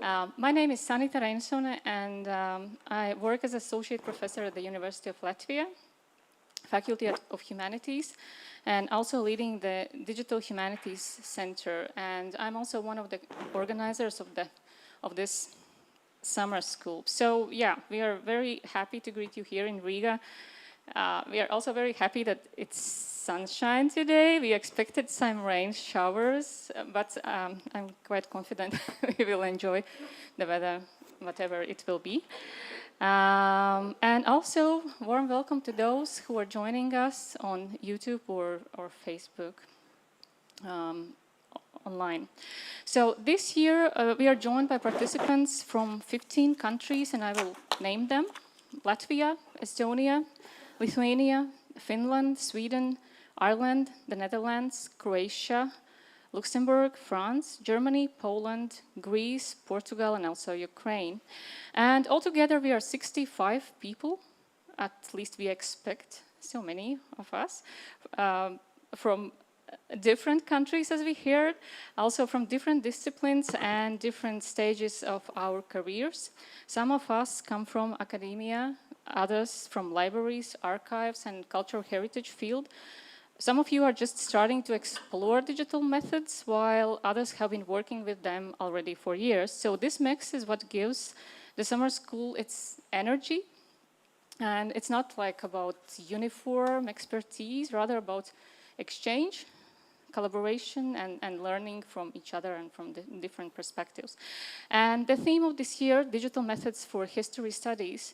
My name is Sanita Reinsonen, and I work as associate professor at the University of Latvia, Faculty of Humanities, and also leading the Digital Humanities Center. And I'm also one of the organizers of this summer school. So yeah, we are very happy to greet you here in Riga. We are also very happy that it's sunshine today. We expected some rain showers, but I'm quite confident we will enjoy the weather, whatever it will be. And also, warm welcome to those who are joining us on YouTube or Facebook online. So this year, we are joined by participants from 15 countries, and I will name them: Latvia, Estonia, Lithuania, Finland, Sweden, Ireland, the Netherlands, Croatia, Luxembourg, France, Germany, Poland, Greece, Portugal, and also Ukraine. And altogether we are 65 people, at least we expect so many of us, from different countries, as we heard, also from different disciplines and different stages of our careers. Some of us come from academia, others from libraries, archives, and cultural heritage field. Some of you are just starting to explore digital methods, while others have been working with them already for years. So this mix is what gives the summer school its energy. And it's not like about uniform expertise, rather about exchange, collaboration, and learning from each other and from the different perspectives. And the theme of this year, Digital Methods for History Studies,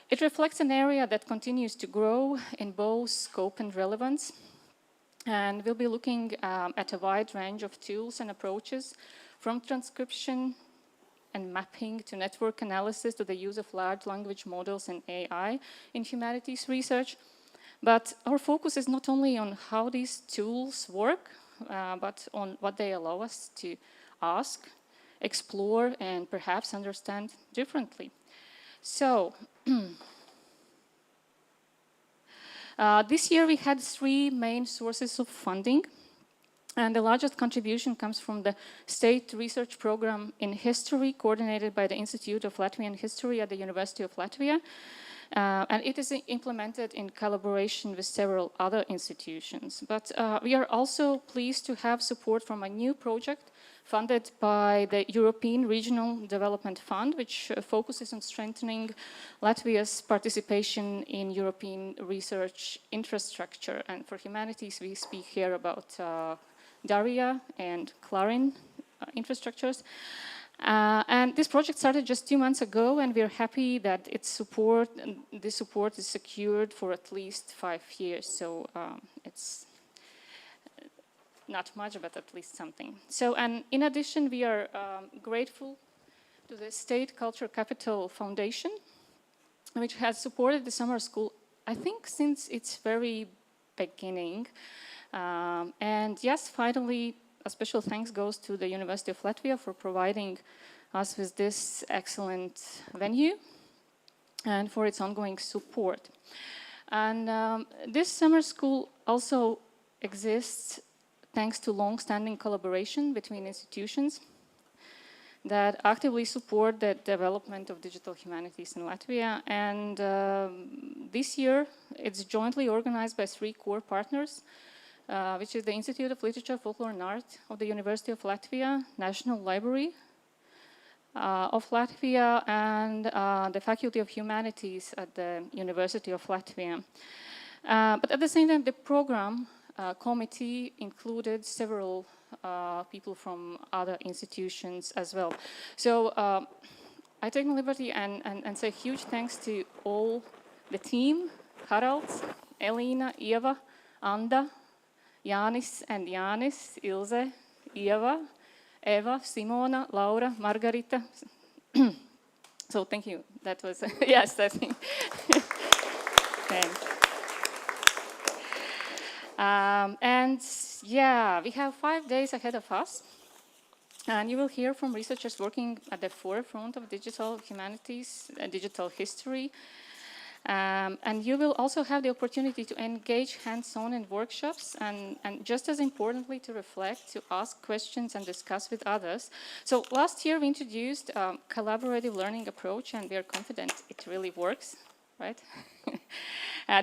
it reflects an area that continues to grow in both scope and relevance. And we'll be looking at a wide range of tools and approaches, from transcription and mapping to network analysis to the use of large language models and AI in humanities research. But our focus is not only on how these tools work, but on what they allow us to ask, explore, and perhaps understand differently. So, this year we had 3 main sources of funding, and the largest contribution comes from the State Research Program in History, coordinated by the Institute of Latvian History at the University of Latvia, and it is implemented in collaboration with several other institutions. But we are also pleased to have support from a new project funded by the European Regional Development Fund, which focuses on strengthening Latvia's participation in European research infrastructure. And for humanities, we speak here about Daria and Clarin infrastructures. And this project started just 2 months ago, and we're happy that the support is secured for at least 5 years. So it's not much, but at least something. So, and in addition, we are grateful to the State Culture Capital Foundation, which has supported the summer school, I think, since its very beginning. And yes, finally, a special thanks goes to the University of Latvia for providing us with this excellent venue and for its ongoing support. And this summer school also exists thanks to long-standing collaboration between institutions that actively support the development of digital humanities in Latvia. And this year, it's jointly organized by 3 core partners, which is the Institute of Literature, Folklore and Art of the University of Latvia, National Library of Latvia, and the Faculty of Humanities at the University of Latvia. But at the same time, the program committee included several people from other institutions as well. So I take the liberty and say huge thanks to all the team: Harald, Elina, Eva, Anda, Jānis and Jānis, Ilze, Eva, Eva, Simona, Laura, Margarita. So thank you. That was, yes, I think. Thanks. And yeah, we have 5 days ahead of us. And you will hear from researchers working at the forefront of digital humanities, digital history. And you will also have the opportunity to engage hands-on in workshops and just as importantly to reflect, to ask questions and discuss with others. So last year we introduced a collaborative learning approach and we are confident it really works, right?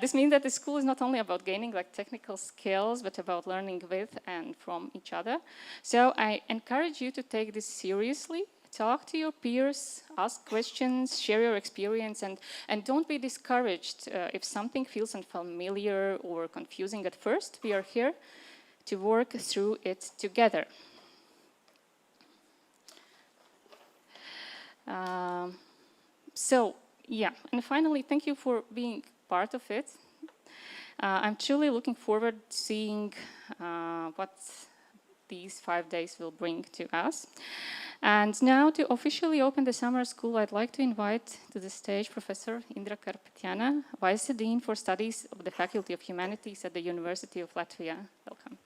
This means that the school is not only about gaining like technical skills, but about learning with and from each other. So I encourage you to take this seriously. Talk to your peers, ask questions, share your experience, and don't be discouraged if something feels unfamiliar or confusing at first. We are here to work through it together. Yeah, and finally, thank you for being part of it. I'm truly looking forward to seeing what these 5 days will bring to us. And now, to officially open the summer school, I'd like to invite to the stage Professor Indra Karapetjana, Vice Dean for Studies of the Faculty of Humanities at the University of Latvia. Welcome.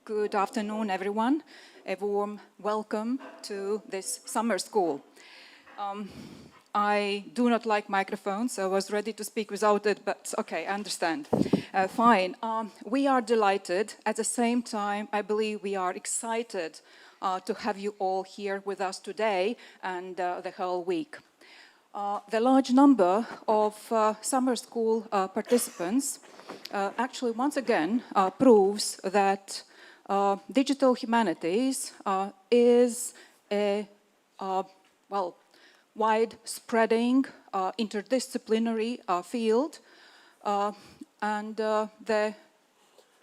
Good afternoon, everyone. A warm welcome to this summer school. I do not like microphones, so I was ready to speak without it, but okay, I understand. Fine. We are delighted. At the same time, I believe we are excited to have you all here with us today and the whole week. The large number of summer school participants actually once again proves that digital humanities is a wide-spreading, interdisciplinary field, and the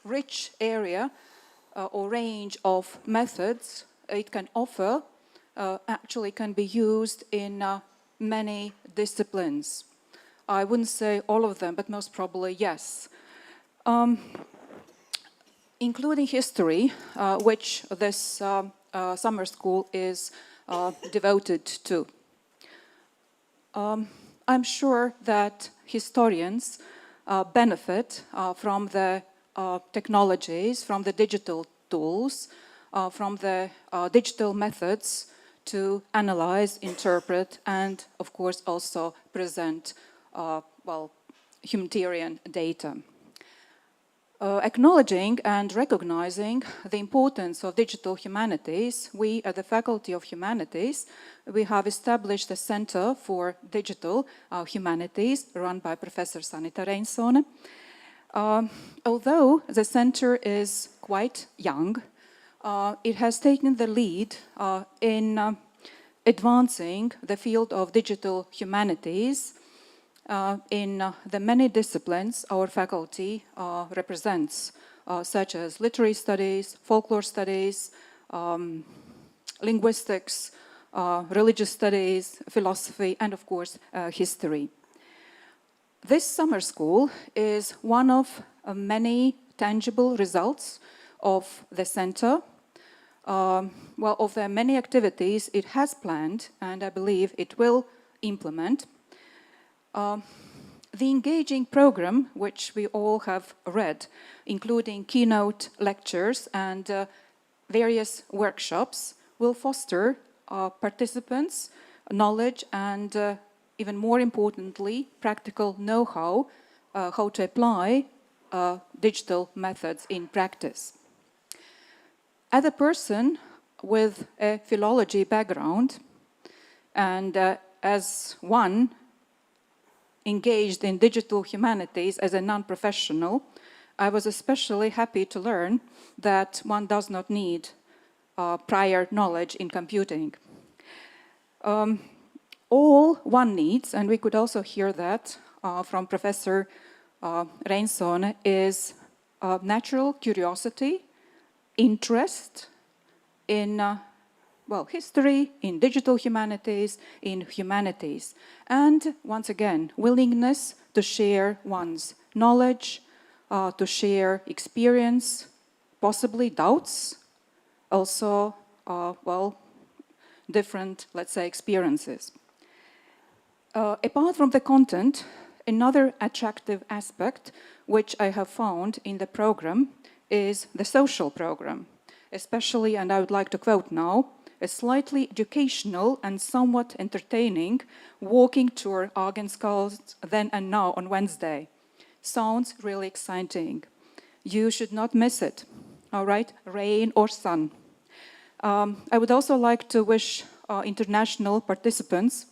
rich area or range of methods it can offer actually can be used in many disciplines. I wouldn't say all of them, but most probably yes. Including history, which this summer school is devoted to. I'm sure that historians benefit from the technologies, from the digital tools, from the digital methods to analyze, interpret, and of course also present humanitarian data. Acknowledging and recognizing the importance of digital humanities, we at the Faculty of Humanities, we have established a Center for Digital Humanities run by Professor Sanita Reinsone. Although the center is quite young, it has taken the lead in advancing the field of digital humanities in the many disciplines our faculty represents, such as literary studies, folklore studies, linguistics, religious studies, philosophy, and of course, history. This summer school is one of many tangible results of the center, of the many activities it has planned, and I believe it will implement. The engaging program, which we all have read, including keynote lectures and various workshops, will foster participants' knowledge and, even more importantly, practical know-how, how to apply digital methods in practice. As a person with a philology background and as one engaged in digital humanities as a non-professional, I was especially happy to learn that one does not need prior knowledge in computing. All one needs, and we could also hear that from Professor Reinsone, is natural curiosity, interest in history, in digital humanities, in humanities. And once again, willingness to share one's knowledge, to share experience, possibly doubts, also, different, let's say, experiences. Apart from the content, Another attractive aspect which I have found in the program is the social program, especially, and I would like to quote now, a slightly educational and somewhat entertaining walking tour Argenscast then and now on Wednesday. Sounds really exciting. You should not miss it, all right, rain or sun. I would also like to wish international participants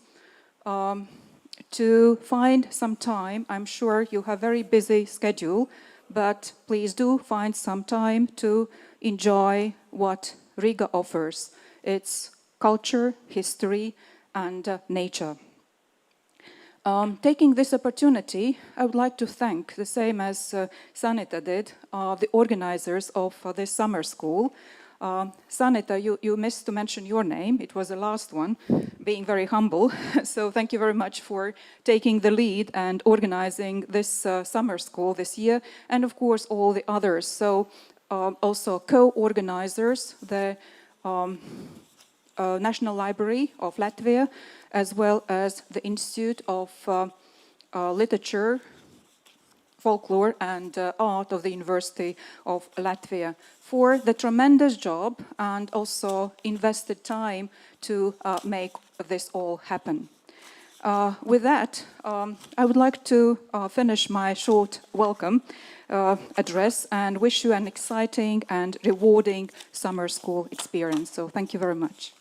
to find some time. I'm sure you have a very busy schedule, but please do find some time to enjoy what Riga offers. Its culture, history, and nature. Taking this opportunity, I would like to thank, the same as Sanita did, the organizers of this summer school. Sanita, you missed to mention your name. It was the last one, being very humble. So thank you very much for taking the lead and organizing this summer school this year, and of course all the others. So also co-organizers, the National Library of Latvia, as well as the Institute of Literature, Folklore and Art of the University of Latvia, for the tremendous job and also invested time to make this all happen. With that, I would like to finish my short welcome address and wish you an exciting and rewarding summer school experience. So thank you very much.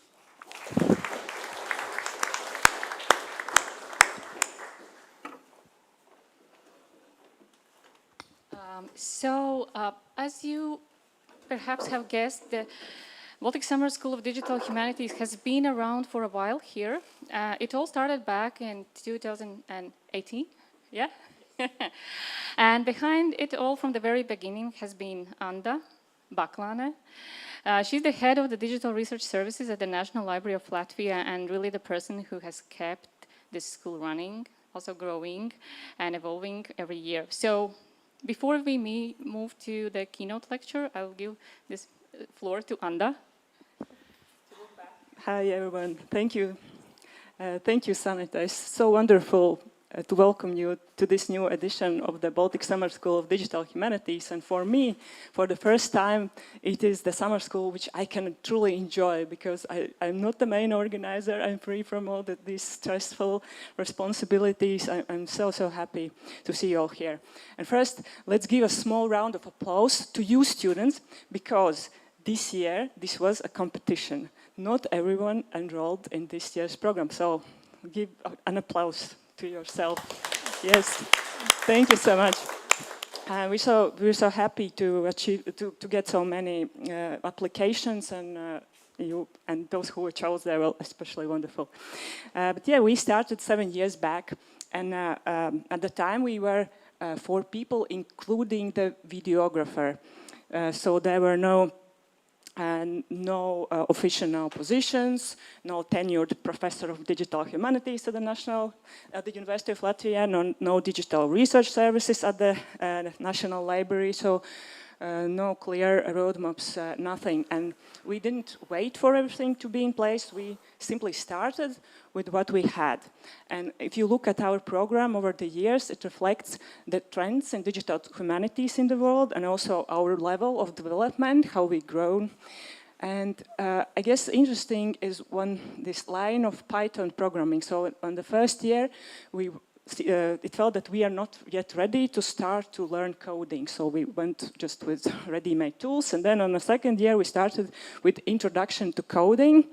As you perhaps have guessed, the Baltic Summer School of Digital Humanities has been around for a while here. It all started back in 2018, yeah? And behind it all from the very beginning has been Anda Baklane. She's the head of the Digital Research Services at the National Library of Latvia and really the person who has kept this school running, also growing and evolving every year. So before we move to the keynote lecture, I'll give this floor to Anda. Hi, everyone. Thank you. Thank you, Sanita. It's so wonderful to welcome you to this new edition of the Baltic Summer School of Digital Humanities. And for me, for the first time, it is the summer school which I can truly enjoy because I'm not the main organizer. I'm free from all these stressful responsibilities. I'm so happy to see you all here. And first, let's give a small round of applause to you students because this year, this was a competition. Not everyone enrolled in this year's program. So give an applause to yourself. Yes, thank you so much. We're so happy to get so many applications, and you and those who were chosen, they were especially wonderful. But yeah, we started 7 years back, and at the time we were 4 people, including the videographer. So there were no official positions, no tenured professor of digital humanities at the University of Latvia, no digital research services at the National Library, so no clear roadmaps, nothing. And we didn't wait for everything to be in place, we simply started with what we had. And if you look at our program over the years, it reflects the trends in digital humanities in the world and also our level of development, how we grow. And I guess interesting is this line of Python programming. So on the first year, it felt that we are not yet ready to start to learn coding. So we went just with ready-made tools. And then on the second year, we started with introduction to coding.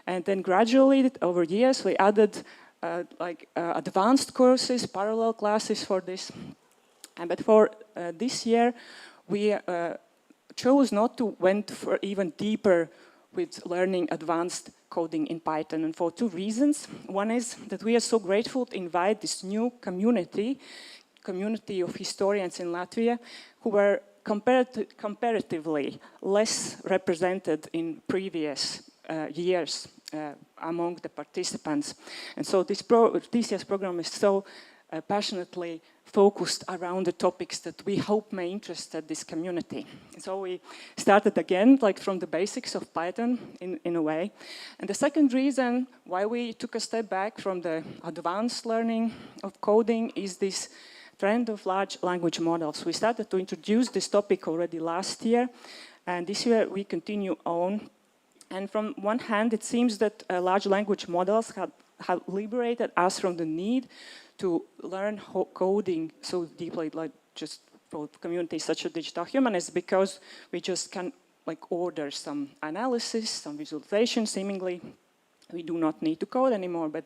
And then gradually, over years, we added advanced courses, parallel classes for this. But for this year, we chose not to went for even deeper with learning advanced coding in Python, and for 2 reasons. One is that we are so grateful to invite this new community of historians in Latvia who were comparatively less represented in previous years among the participants. And so this year's program is so passionately focused around the topics that we hope may interest this community. So we started again, like from the basics of Python in a way. And the second reason why we took a step back from the advanced learning of coding is this trend of large language models. We started to introduce this topic already last year, and this year we continue on. And from one hand, it seems that large language models have liberated us from the need to learn coding so deeply, like just for communities such as digital humanists, because we just can like order some analysis, some visualization. Seemingly, we do not need to code anymore, but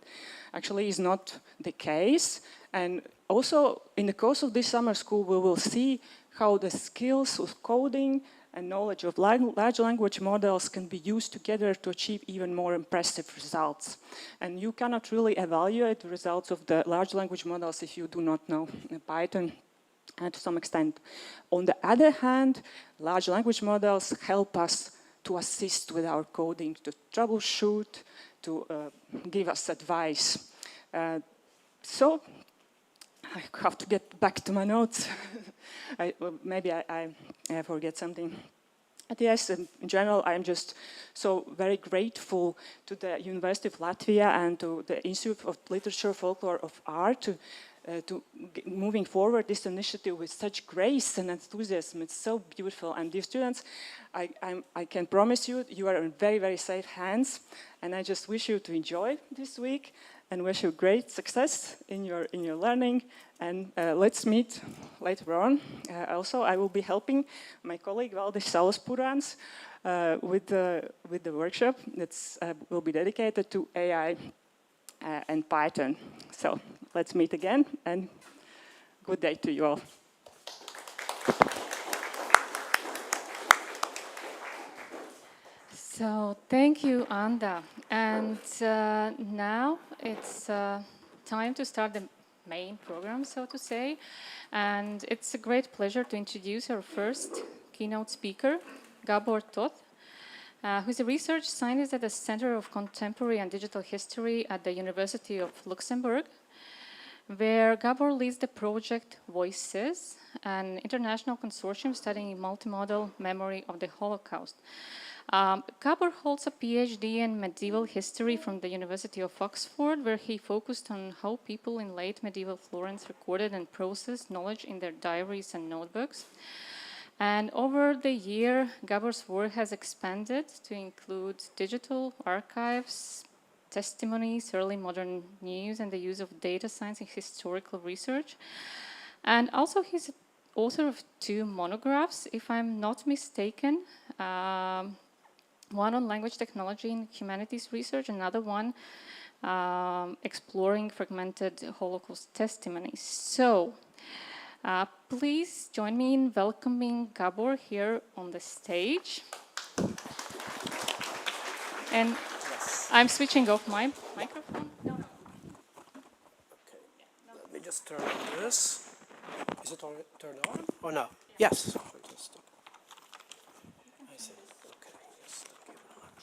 actually is not the case. And also, in the course of this summer school, we will see how the skills of coding and knowledge of large language models can be used together to achieve even more impressive results. And you cannot really evaluate the results of the large language models if you do not know Python to some extent. On the other hand, large language models help us to assist with our coding, to troubleshoot, to give us advice. So I have to get back to my notes. Maybe I forget something. But yes, in general, I'm just so very grateful to the University of Latvia and to the Institute of Literature, Folklore of Art to moving forward this initiative with such grace and enthusiasm. It's so beautiful. And dear students, I can promise you, you are in very, very safe hands. And I just wish you to enjoy this week and wish you great success in your learning. And let's meet later on. Also, I will be helping my colleague Valdis Salaspurāns with the workshop that will be dedicated to AI and Python. So let's meet again, and good day to you all. So thank you, Anda. And now it's time to start the main program, so to say. And it's a great pleasure to introduce our first keynote speaker, Gabor Toth, who's a research scientist at the Center of Contemporary and Digital History at the University of Luxembourg, where Gabor leads the project Voices, an international consortium studying multimodal memory of the Holocaust. Gabor holds a PhD in medieval history from the University of Oxford, where he focused on how people in late medieval Florence recorded and processed knowledge in their diaries and notebooks. And over the year, Gabor's work has expanded to include digital archives, testimonies, early modern news, and the use of data science in historical research. And also he's author of 2 monographs, if I'm not mistaken. One on language technology in humanities research, another one exploring fragmented Holocaust testimonies. So please join me in welcoming Gabor here on the stage. And yes. I'm switching off my microphone. No. Okay, let me just turn on this. Is it turned on or no? Yes. Fantastic. I see. Okay, yes, thank you very much.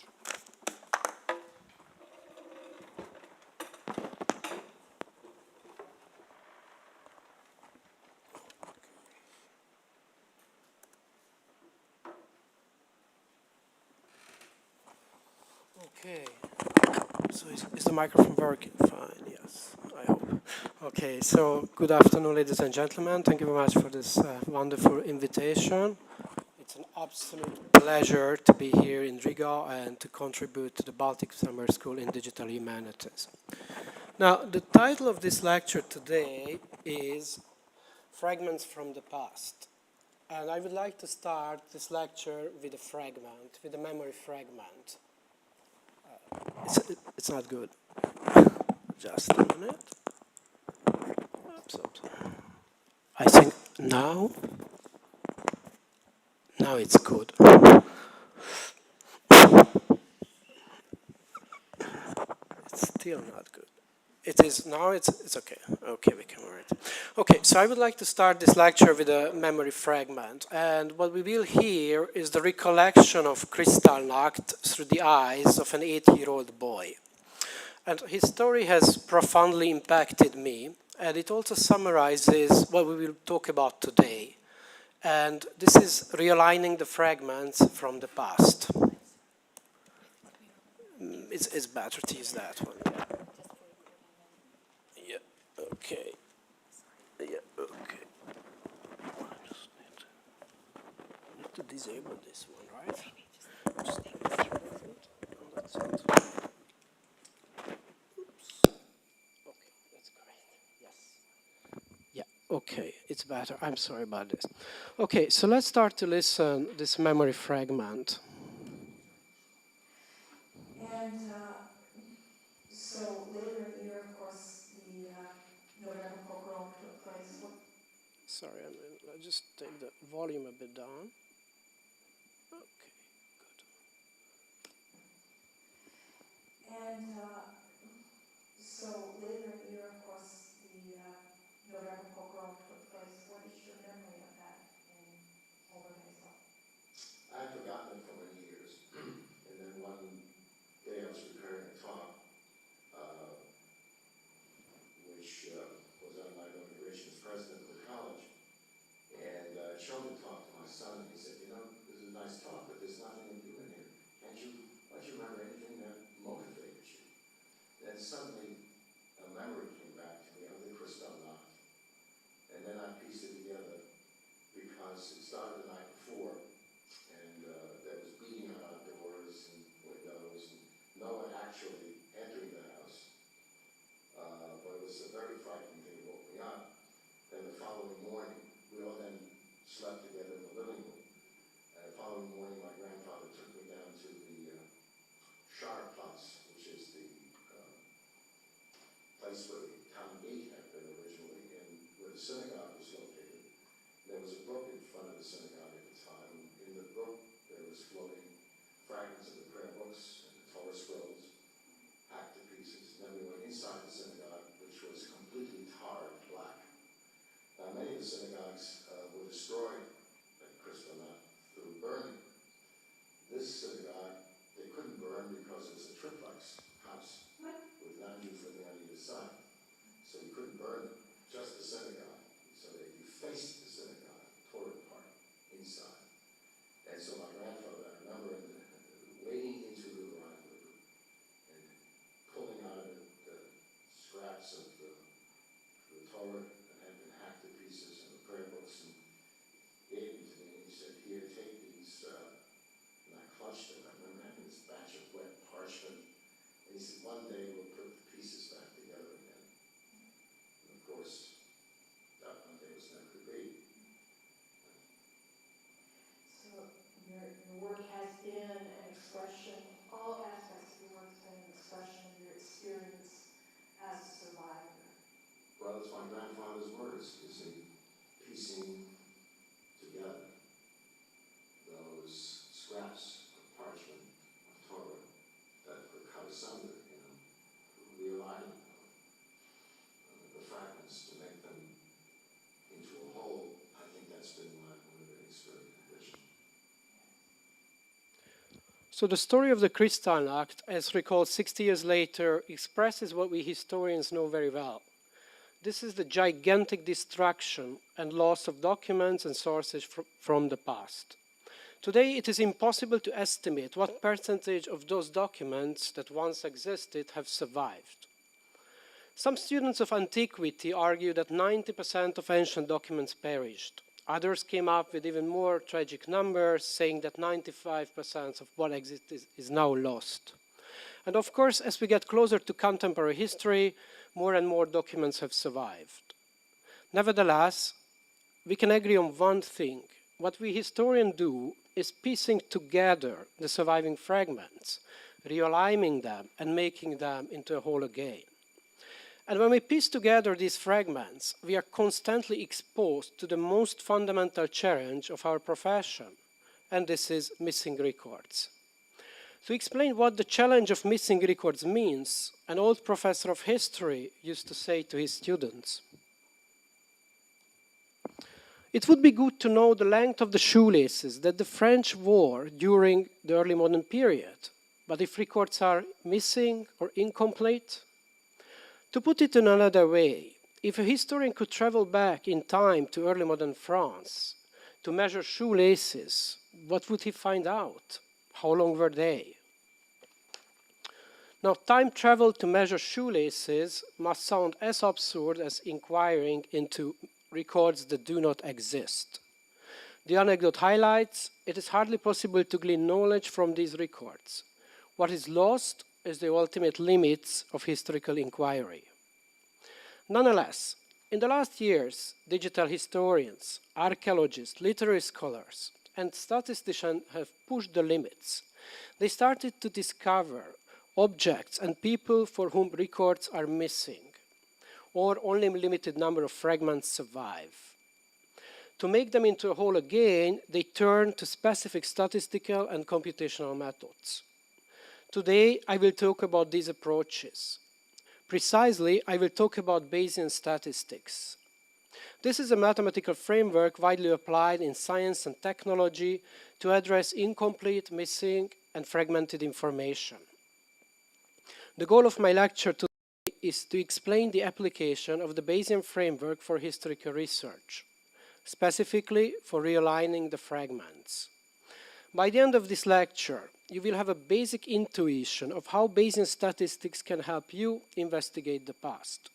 Okay. So is the microphone working? Fine, yes, I hope. Okay, so good afternoon, ladies and gentlemen. Thank you very much for this wonderful invitation. It's an absolute pleasure to be here in Riga and to contribute to the Baltic Summer School in Digital Humanities. Now, the title of this lecture today is Fragments from the Past. And I would like to start this lecture with a fragment, with a memory fragment. It's not good. Just a minute. Oops, oops. I think now it's good. It's still not good. It is now. It's okay. Okay, we can read. Okay, so I would like to start this lecture with a memory fragment, and what we will hear is the recollection of Kristallnacht through the eyes of an 8-year-old boy. And his story has profoundly impacted me, and it also summarizes what we will talk about today. And this is realigning the fragments from the past. It's better to use that one. Yeah, okay. Yeah, okay. I just need to disable this one, right? Just need to remove it. And that's it. Oops. Okay, that's great. Yes. Yeah, okay, it's better. I'm sorry about this. Okay, so let's start to listen this memory fragment. And so later in the year, of course, the November pogrom took place. Sorry, I'll just take the volume a bit down. Okay, good. And so later in the year, of course, the November pogrom took place. What is your memory of that in Oberhausen? I've forgotten it for many years. And then one day I was preparing a talk, which was on my inauguration as president of the college. And I showed the talk to my son, and he said, you know, this is a nice talk, but there's nothing to do in here. Don't you remember anything that motivated you? Then suddenly a memory came back to me of the Kristallnacht. And then I pieced it together because it started the night before, and there was beating on our doors and windows, and no one actually entering the house. But it was a very frightening thing. It woke me up. Then the following morning, we all then slept together in the living room. And the following morning, my grandfather took me down to the Scharplatz, which is the place where the town gate had been originally, and where the synagogue was located. There was a brook in front of the synagogue at the time. In the brook, there was floating fragments of the prayer books and the Torah scrolls, hacked to pieces. Then we went inside the synagogue, which was completely tarred black. Now, many of the synagogues were destroyed at Kristallnacht through burning. This synagogue, they couldn't burn because it was a triplex house with non-Jews living on either side. So you couldn't burn it, just the synagogue. So they defaced the synagogue, tore it apart inside. And so my grandfather, I remember wading into the Rhine River and pulling out of it the scraps of the Torah that had been hacked to pieces and the prayer books, and gave them to me. And he said, here, take these. And I clutched them. I remember having this batch of wet parchment. And he said, one day we'll put the pieces back together again. And of course, that one day was never to be. So your work has been an expression, all aspects of your work has been an expression of your experience as a survivor. Well, it's my grandfather's words, you see, piecing together those scraps of parchment, of Torah, that were cut asunder, you know, realigning the fragments to make them into a whole. I think that's been my motivating spirit and vision. So the story of the Kristallnacht, as recalled 60 years later, expresses what we historians know very well. This is the gigantic destruction and loss of documents and sources from the past. Today, it is impossible to estimate what percentage of those documents that once existed have survived. Some students of antiquity argue that 90% of ancient documents perished. Others came up with even more tragic numbers, saying that 95% of what exists is now lost. And of course, as we get closer to contemporary history, more and more documents have survived. Nevertheless, we can agree on one thing. What we historians do is piecing together the surviving fragments, realigning them and making them into a whole again. And when we piece together these fragments, we are constantly exposed to the most fundamental challenge of our profession, and this is missing records. To explain what the challenge of missing records means, an old professor of history used to say to his students, "It would be good to know the length of the shoelaces that the French wore during the early modern period, but if records are missing or incomplete, to put it in another way, if a historian could travel back in time to early modern France to measure shoelaces, what would he find out? How long were they? Now, time travel to measure shoelaces must sound as absurd as inquiring into records that do not exist. The anecdote highlights it is hardly possible to glean knowledge from these records. What is lost is the ultimate limits of historical inquiry. Nonetheless, in the last years, digital historians, archaeologists, literary scholars, and statisticians have pushed the limits. They started to discover objects and people for whom records are missing, or only a limited number of fragments survive. To make them into a whole again, they turn to specific statistical and computational methods. Today, I will talk about these approaches. Precisely, I will talk about Bayesian statistics. This is a mathematical framework widely applied in science and technology to address incomplete, missing, and fragmented information. The goal of my lecture today is to explain the application of the Bayesian framework for historical research, specifically for realigning the fragments. By the end of this lecture, you will have a basic intuition of how Bayesian statistics can help you investigate the past.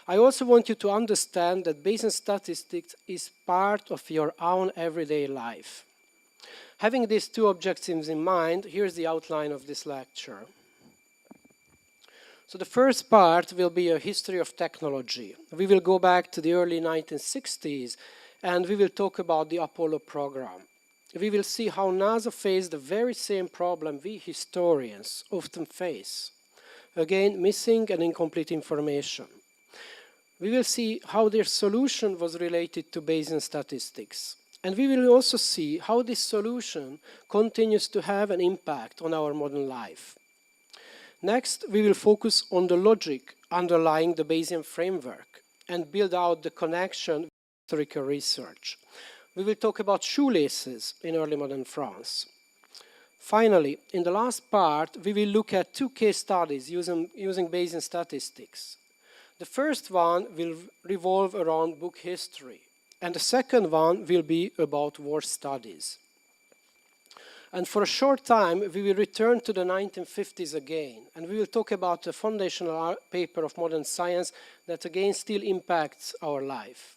I also want you to understand that Bayesian statistics is part of your own everyday life. Having these two objectives in mind, here's the outline of this lecture. So the first part will be a history of technology. We will go back to the early 1960s and we will talk about the Apollo program. We will see how NASA faced the very same problem we historians often face. Again, missing and incomplete information. We will see how their solution was related to Bayesian statistics. And we will also see how this solution continues to have an impact on our modern life. Next, we will focus on the logic underlying the Bayesian framework and build out the connection with historical research. We will talk about shoelaces in early modern France. Finally, in the last part, we will look at two case studies using Bayesian statistics. The first one will revolve around book history, and the second one will be about war studies. And for a short time, we will return to the 1950s again, and we will talk about a foundational paper of modern science that again still impacts our life.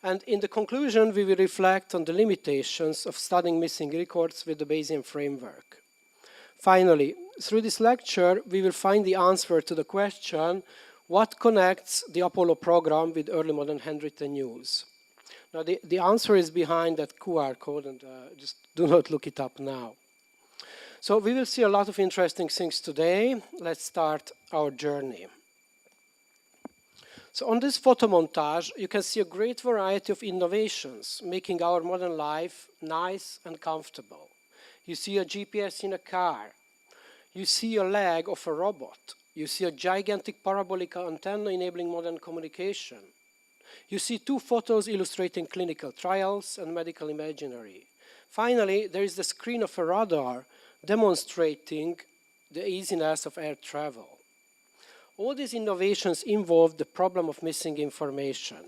And in the conclusion, we will reflect on the limitations of studying missing records with the Bayesian framework. Finally, through this lecture, we will find the answer to the question, what connects the Apollo program with early modern handwritten news? Now, the answer is behind that QR code, and just do not look it up now. So we will see a lot of interesting things today. Let's start our journey. So on this photo montage, you can see a great variety of innovations making our modern life nice and comfortable. You see a GPS in a car. You see a leg of a robot. You see a gigantic parabolic antenna enabling modern communication. You see two photos illustrating clinical trials and medical imagery. Finally, there is the screen of a radar demonstrating the easiness of air travel. All these innovations involve the problem of missing information.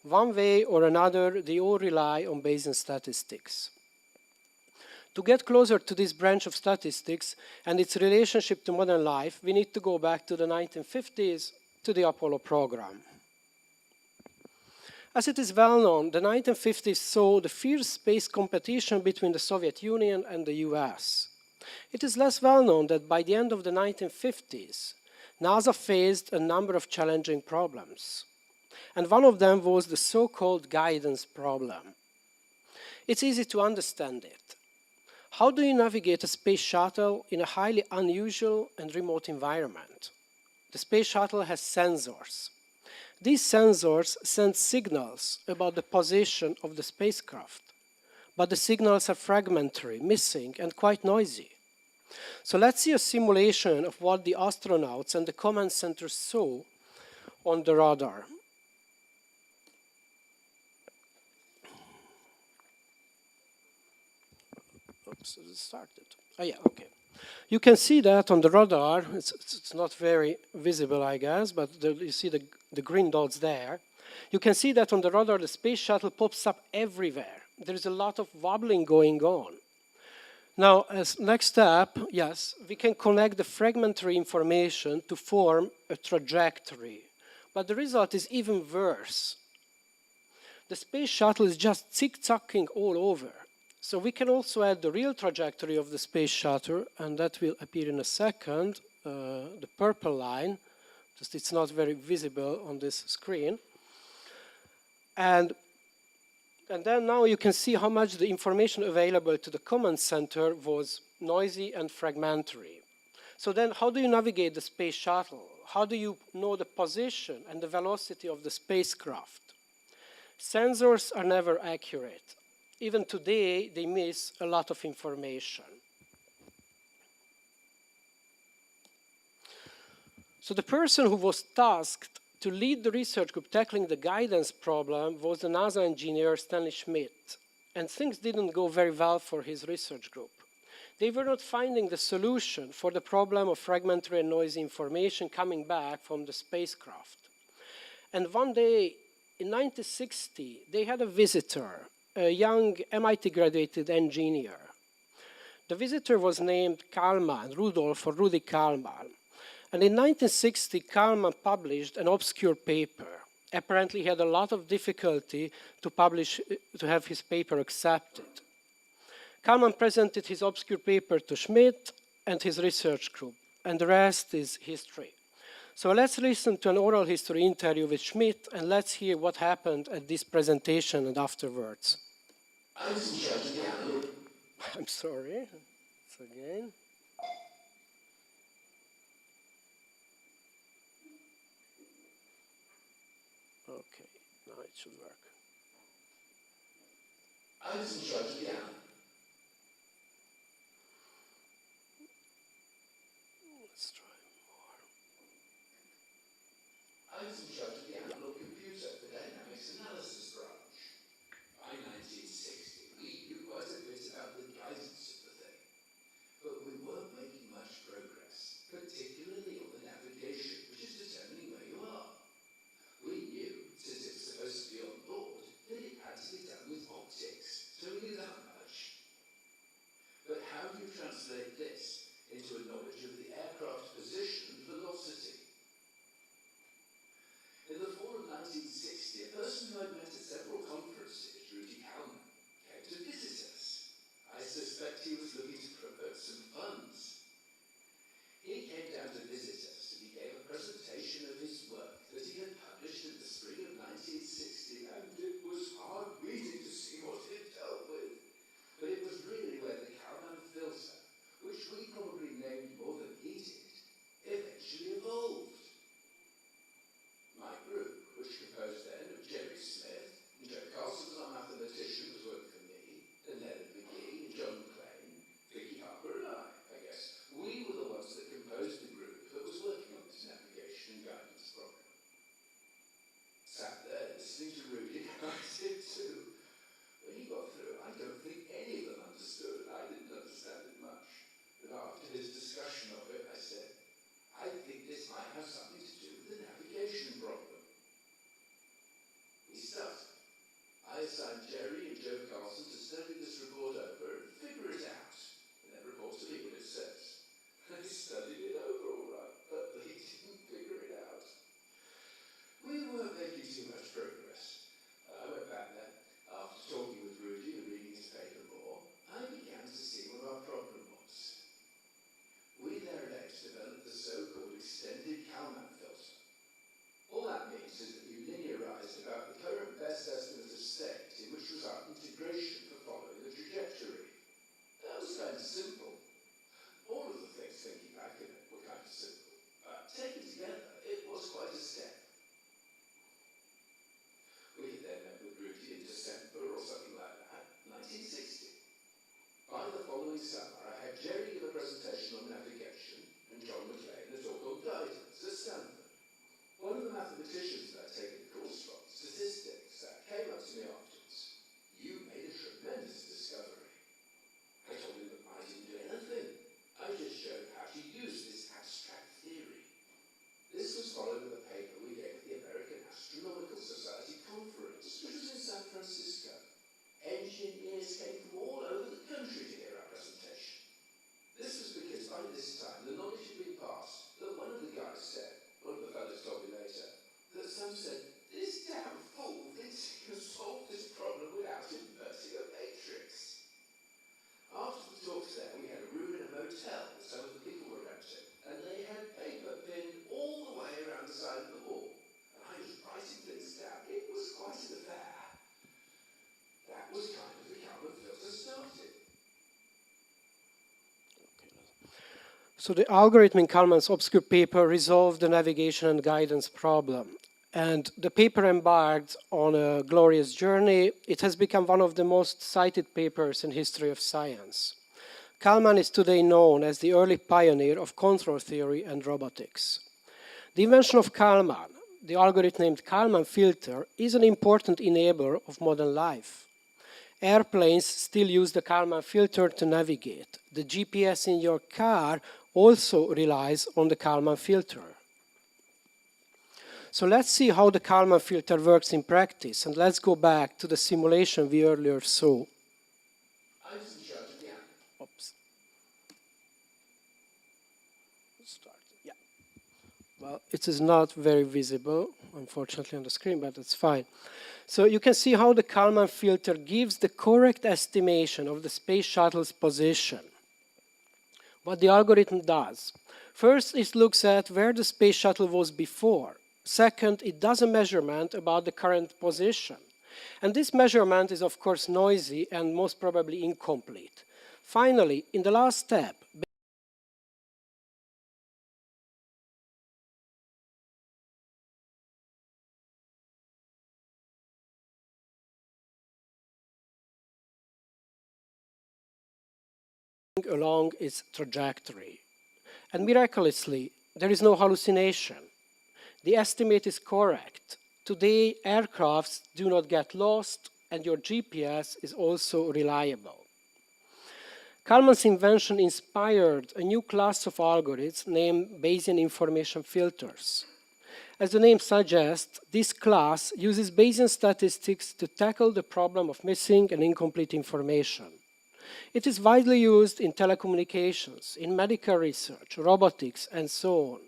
One way or another, they all rely on Bayesian statistics. To get closer to this branch of statistics and its relationship to modern life, we need to go back to the 1950s, to the Apollo program. As it is well known, the 1950s saw the fierce space competition between the Soviet Union and the US. It is less well known that by the end of the 1950s, NASA faced a number of challenging problems. And one of them was the so-called guidance problem. It's easy to understand it. How do you navigate a space shuttle in a highly unusual and remote environment? The space shuttle has sensors. These sensors send signals about the position of the spacecraft, but the signals are fragmentary, missing, and quite noisy. So let's see a simulation of what the astronauts and the command center saw on the radar. Oops, it started. Oh yeah, okay. You can see that on the radar. It's not very visible, I guess, but you see the green dots there. You can see that on the radar, the space shuttle pops up everywhere. There is a lot of wobbling going on. Now, as next step, yes, we can connect the fragmentary information to form a trajectory. But the result is even worse. The space shuttle is just zigzagging all over. So we can also add the real trajectory of the space shuttle, and that will appear in a second, the purple line. Just it's not very visible on this screen. And then now you can see how much the information available to the command center was noisy and fragmentary. So then how do you navigate the space shuttle? How do you know the position and the velocity of the spacecraft? Sensors are never accurate. Even today, they miss a lot of information. So the person who was tasked to lead the research group tackling the guidance problem was the NASA engineer Stanley Schmidt. And things didn't go very well for his research group. They were not finding the solution for the problem of fragmentary and noisy information coming back from the spacecraft. And one day, in 1960, they had a visitor, a young MIT graduated engineer. The visitor was named Kalman, Rudolf or Rudi Kalman. And in 1960, Kalman published an obscure paper. Apparently, he had a lot of difficulty to have his paper accepted. Kalman presented his obscure paper to Schmidt and his research group, and the rest is history. So let's listen to an oral history interview with Schmidt, and let's hear what happened at this presentation and afterwards. I'm sorry. It's again. Okay, now it should work. I was in charge of the animal. Let's try more. I was in charge of the analog computer, the dynamics analysis branch. By 1960, we knew quite a bit about the guidance of the thing. But we weren't making much progress, particularly on the navigation, which is determining where you are. We knew, since it was supposed to be on board, that it had to be done with optics, so we knew that much. But how do you translate this into a knowledge of the aircraft position and velocity? In the fall of 1960, a person who I'd met at several conferences, Rudi Kalman, came to visit us. I suspect he was looking to promote some funds. He came down to visit us and he gave a presentation of his work that he had published in the spring of 1960, and it was hard reading to see what it dealt with. But it was really where the Kalman filter, which we probably named more than he did, eventually evolved. My group, which composed then of Jerry Smith, and Joe Carlson was our mathematician, was working for me, and Leonard McGee, and John McLean, Vicky Harper and I guess. We were the ones that composed the group that was working on this navigation and guidance problem. Sat there listening to Rudy, I did too. When he got through, I don't think any of them understood, and I didn't understand it much. But after his discussion of it, I said, I think this might have something to do with the navigation problem. We started. I assigned Jerry and Joe Carlson to study this report over and figure it out, and then report to me what it says. They studied it over all right, but they didn't figure it out. We weren't making too much progress. I went back then. After talking with Rudy and reading his paper more, I began to see what our problem was. We thereafter developed the so-called extended Kalman filter. All that means is that you linearized about the current best estimate of state in which was our integration for following the trajectory. That was kind of simple. All of the things thinking back in it were kind of simple. But taken together, it was quite a step. We had then met with Rudy in December or something like that, 1960. By the following summer, I had Jerry give a presentation on navigation and John McLean a talk on guidance at Stanford. One of the mathematicians that I'd taken the course from, statistics, came up to me afterwards. You made a tremendous discovery. I told him that I didn't do anything. I just So the algorithm in Kalman's obscure paper resolved the navigation and guidance problem. And the paper embarked on a glorious journey. It has become one of the most cited papers in history of science. Kalman is today known as the early pioneer of control theory and robotics. The invention of Kalman, the algorithm named Kalman filter, is an important enabler of modern life. Airplanes still use the Kalman filter to navigate. The GPS in your car also relies on the Kalman filter. So let's see how the Kalman filter works in practice, and let's go back to the simulation we earlier saw. Oops. Yeah. Well, it is not very visible, unfortunately, on the screen, but it's fine. So you can see how the Kalman filter gives the correct estimation of the space shuttle's position. What the algorithm does. First, it looks at where the space shuttle was before. Second, it does a measurement about the current position. And this measurement is, of course, noisy and most probably incomplete. Finally, in the last step, along its trajectory. And miraculously, there is no hallucination. The estimate is correct. Today, aircrafts do not get lost, and your GPS is also reliable. Kalman's invention inspired a new class of algorithms named Bayesian information filters. As the name suggests, this class uses Bayesian statistics to tackle the problem of missing and incomplete information. It is widely used in telecommunications, in medical research, robotics, and so on.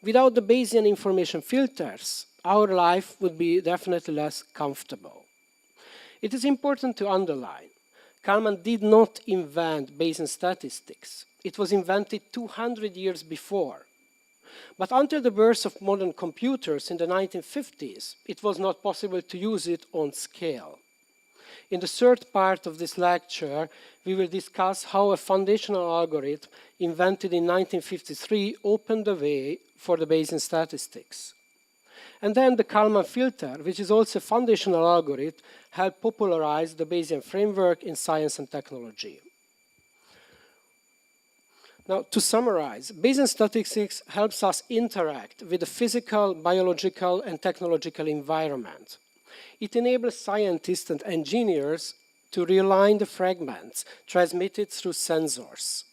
Without the Bayesian information filters, our life would be definitely less comfortable. It is important to underline, Kalman did not invent Bayesian statistics. It was invented 200 years before. But until the birth of modern computers in the 1950s, it was not possible to use it on scale. In the third part of this lecture, we will discuss how a foundational algorithm invented in 1953 opened the way for the Bayesian statistics. And then the Kalman filter, which is also a foundational algorithm, helped popularize the Bayesian framework in science and technology. Now, to summarize, Bayesian statistics helps us interact with the physical, biological, and technological environment. It enables scientists and engineers to realign the fragments transmitted through sensors.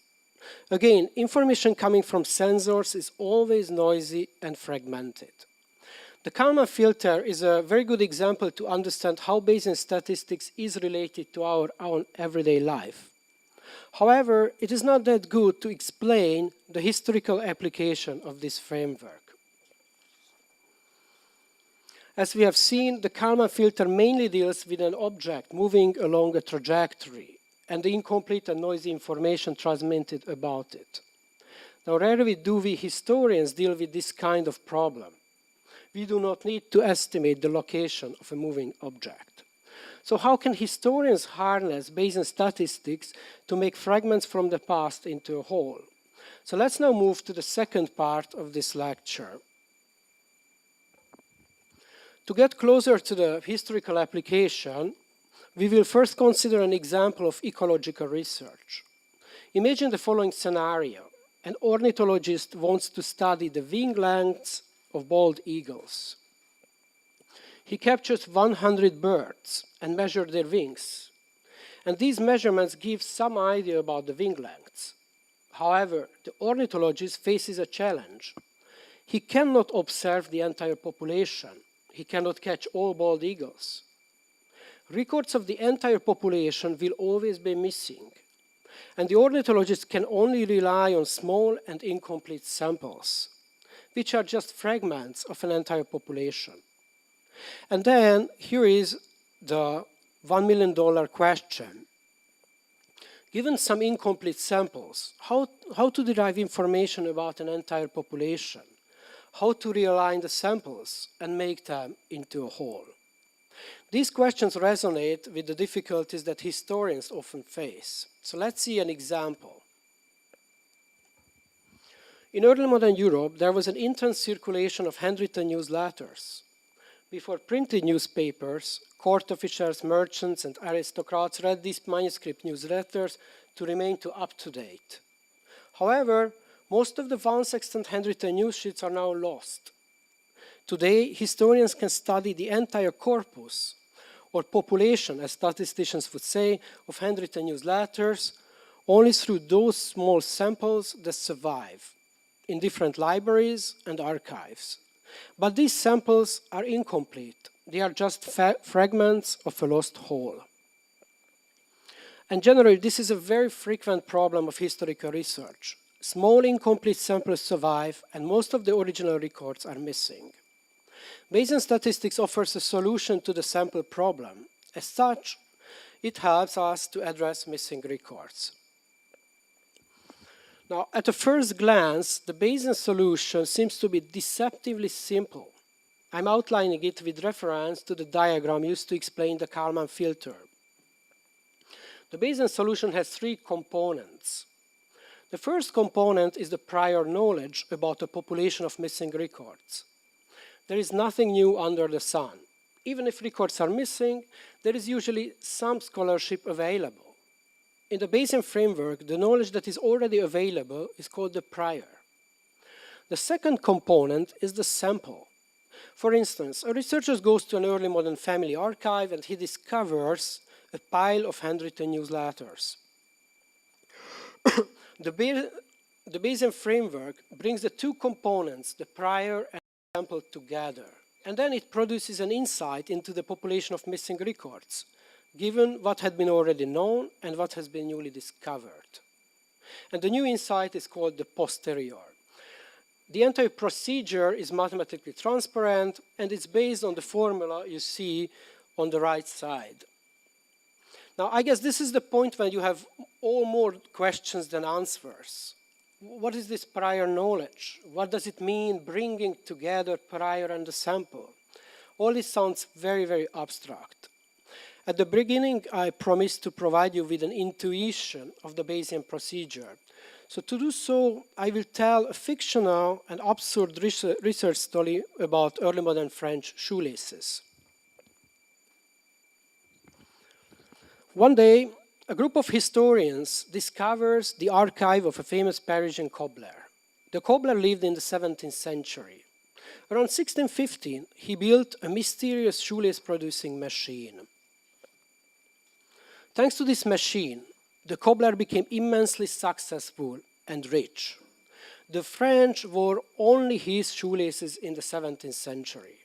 Again, information coming from sensors is always noisy and fragmented. The Kalman filter is a very good example to understand how Bayesian statistics is related to our own everyday life. However, it is not that good to explain the historical application of this framework. As we have seen, the Kalman filter mainly deals with an object moving along a trajectory and the incomplete and noisy information transmitted about it. Now, rarely do we historians deal with this kind of problem. We do not need to estimate the location of a moving object. So how can historians harness Bayesian statistics to make fragments from the past into a whole? So let's now move to the second part of this lecture. To get closer to the historical application, we will first consider an example of ecological research. Imagine the following scenario. An ornithologist wants to study the wing lengths of bald eagles. He captures 100 birds and measures their wings. And these measurements give some idea about the wing lengths. However, the ornithologist faces a challenge. He cannot observe the entire population. He cannot catch all bald eagles. Records of the entire population will always be missing. And the ornithologist can only rely on small and incomplete samples, which are just fragments of an entire population. And then here is the $1 million question. Given some incomplete samples, how to derive information about an entire population? How to realign the samples and make them into a whole? These questions resonate with the difficulties that historians often face. So let's see an example. In early modern Europe, there was an intense circulation of handwritten newsletters. Before printed newspapers, court officials, merchants, and aristocrats read these manuscript newsletters to remain up to date. However, most of the once extant handwritten news sheets are now lost. Today, historians can study the entire corpus, or population, as statisticians would say, of handwritten newsletters only through those small samples that survive in different libraries and archives. But these samples are incomplete. They are just fragments of a lost whole. And generally, this is a very frequent problem of historical research. Small incomplete samples survive, and most of the original records are missing. Bayesian statistics offers a solution to the sample problem. As such, it helps us to address missing records. Now, at a first glance, the Bayesian solution seems to be deceptively simple. I'm outlining it with reference to the diagram used to explain the Kalman filter. The Bayesian solution has three components. The first component is the prior knowledge about a population of missing records. There is nothing new under the sun. Even if records are missing, there is usually some scholarship available. In the Bayesian framework, the knowledge that is already available is called the prior. The second component is the sample. For instance, a researcher goes to an early modern family archive and he discovers a pile of handwritten newsletters. The Bayesian framework brings the two components, the prior and the sample, together. And then it produces an insight into the population of missing records, given what had been already known and what has been newly discovered. And the new insight is called the posterior. The entire procedure is mathematically transparent, and it's based on the formula you see on the right side. Now, I guess this is the point when you have all more questions than answers. What is this prior knowledge? What does it mean bringing together prior and the sample? All this sounds very, very abstract. At the beginning, I promised to provide you with an intuition of the Bayesian procedure. So to do so, I will tell a fictional and absurd research story about early modern French shoelaces. One day, a group of historians discovers the archive of a famous Parisian cobbler. The cobbler lived in the 17th century. Around 1615, he built a mysterious shoelace-producing machine. Thanks to this machine, the cobbler became immensely successful and rich. The French wore only his shoelaces in the 17th century.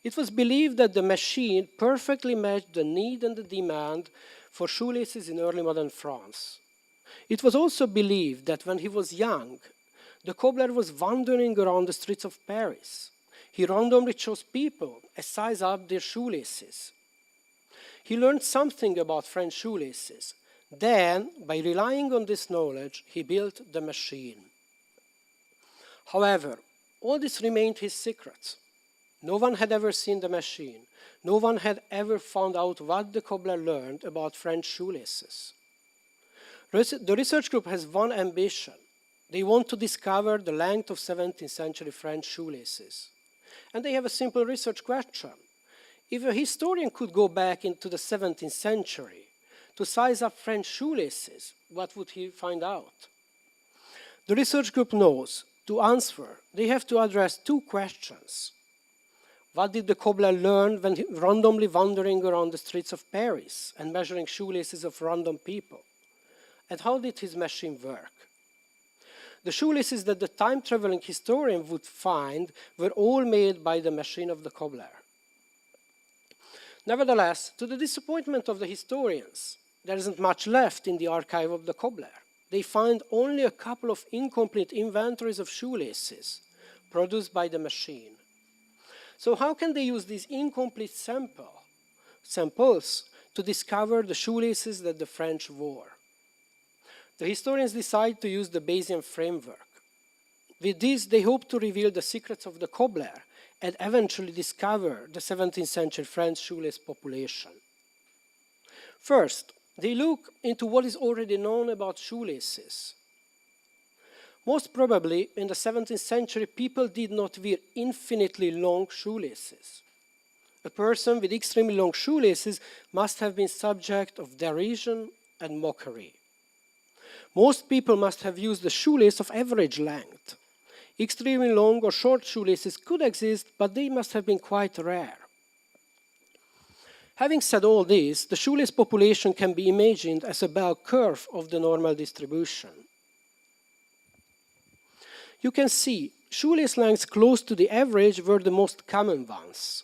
It was believed that the machine perfectly matched the need and the demand for shoelaces in early modern France. It was also believed that when he was young, the cobbler was wandering around the streets of Paris. He randomly chose people to size up their shoelaces. He learned something about French shoelaces. Then, by relying on this knowledge, he built the machine. However, all this remained his secret. No one had ever seen the machine. No one had ever found out what the cobbler learned about French shoelaces. The research group has one ambition. They want to discover the length of 17th century French shoelaces. And they have a simple research question. If a historian could go back into the 17th century to size up French shoelaces, what would he find out? The research group knows to answer, they have to address two questions. What did the cobbler learn when randomly wandering around the streets of Paris and measuring shoelaces of random people? And how did his machine work? The shoelaces that the time-traveling historian would find were all made by the machine of the cobbler. Nevertheless, to the disappointment of the historians, there isn't much left in the archive of the cobbler. They find only a couple of incomplete inventories of shoelaces produced by the machine. So how can they use these incomplete samples to discover the shoelaces that the French wore? The historians decide to use the Bayesian framework. With this, they hope to reveal the secrets of the cobbler and eventually discover the 17th century French shoelace population. First, they look into what is already known about shoelaces. Most probably, in the 17th century, people did not wear infinitely long shoelaces. A person with extremely long shoelaces must have been subject of derision and mockery. Most people must have used a shoelace of average length. Extremely long or short shoelaces could exist, but they must have been quite rare. Having said all this, the shoelace population can be imagined as a bell curve of the normal distribution. You can see shoelace lengths close to the average were the most common ones.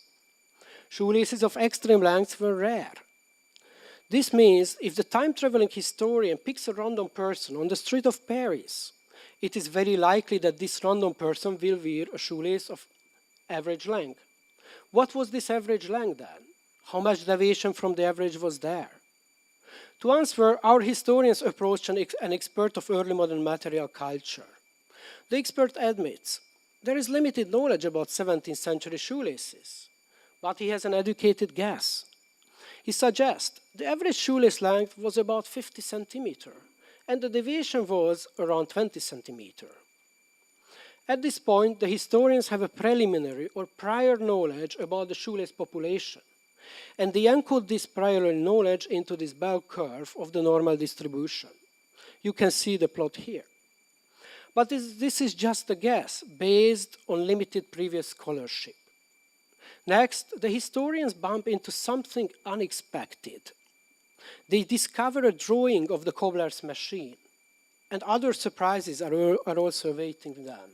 Shoelaces of extreme length were rare. This means if the time-traveling historian picks a random person on the street of Paris, it is very likely that this random person will wear a shoelace of average length. What was this average length then? How much deviation from the average was there? To answer, our historians approached an expert of early modern material culture. The expert admits there is limited knowledge about 17th century shoelaces, but he has an educated guess. He suggests the average shoelace length was about 50 centimeters, and the deviation was around 20 centimeters. At this point, the historians have a preliminary or prior knowledge about the shoelace population, and they encode this prior knowledge into this bell curve of the normal distribution. You can see the plot here. But this is just a guess based on limited previous scholarship. Next, the historians bump into something unexpected. They discover a drawing of the cobbler's machine, and other surprises are also awaiting them.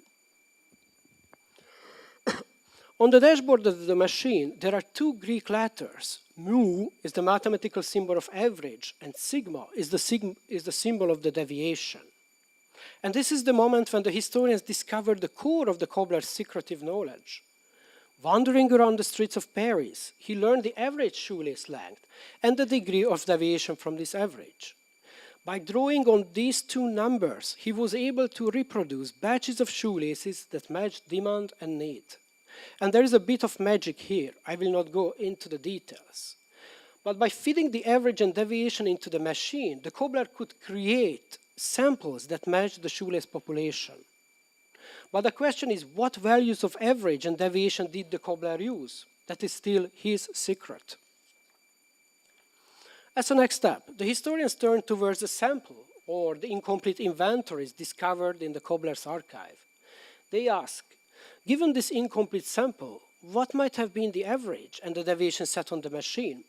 On the dashboard of the machine, there are two Greek letters. Mu is the mathematical symbol of average, and sigma is the symbol of the deviation. And this is the moment when the historians discover the core of the cobbler's secretive knowledge. Wandering around the streets of Paris, he learned the average shoelace length and the degree of deviation from this average. By drawing on these two numbers, he was able to reproduce batches of shoelaces that matched demand and need. And there is a bit of magic here. I will not go into the details. But by feeding the average and deviation into the machine, the cobbler could create samples that matched the shoelace population. But the question is, what values of average and deviation did the cobbler use? That is still his secret. As a next step, the historians turn towards the sample or the incomplete inventories discovered in the cobbler's archive. They ask, given this incomplete sample, what might have been the average and the deviation set on the machine?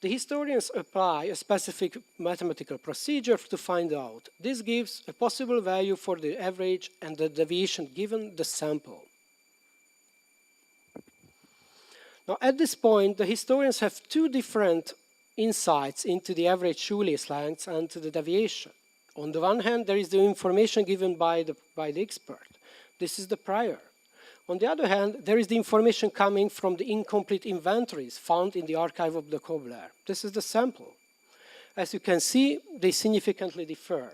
The historians apply a specific mathematical procedure to find out. This gives a possible value for the average and the deviation given the sample. Now, at this point, the historians have two different insights into the average shoelace lengths and to the deviation. On the one hand, there is the information given by the expert. This is the prior. On the other hand, there is the information coming from the incomplete inventories found in the archive of the cobbler. This is the sample. As you can see, they significantly differ.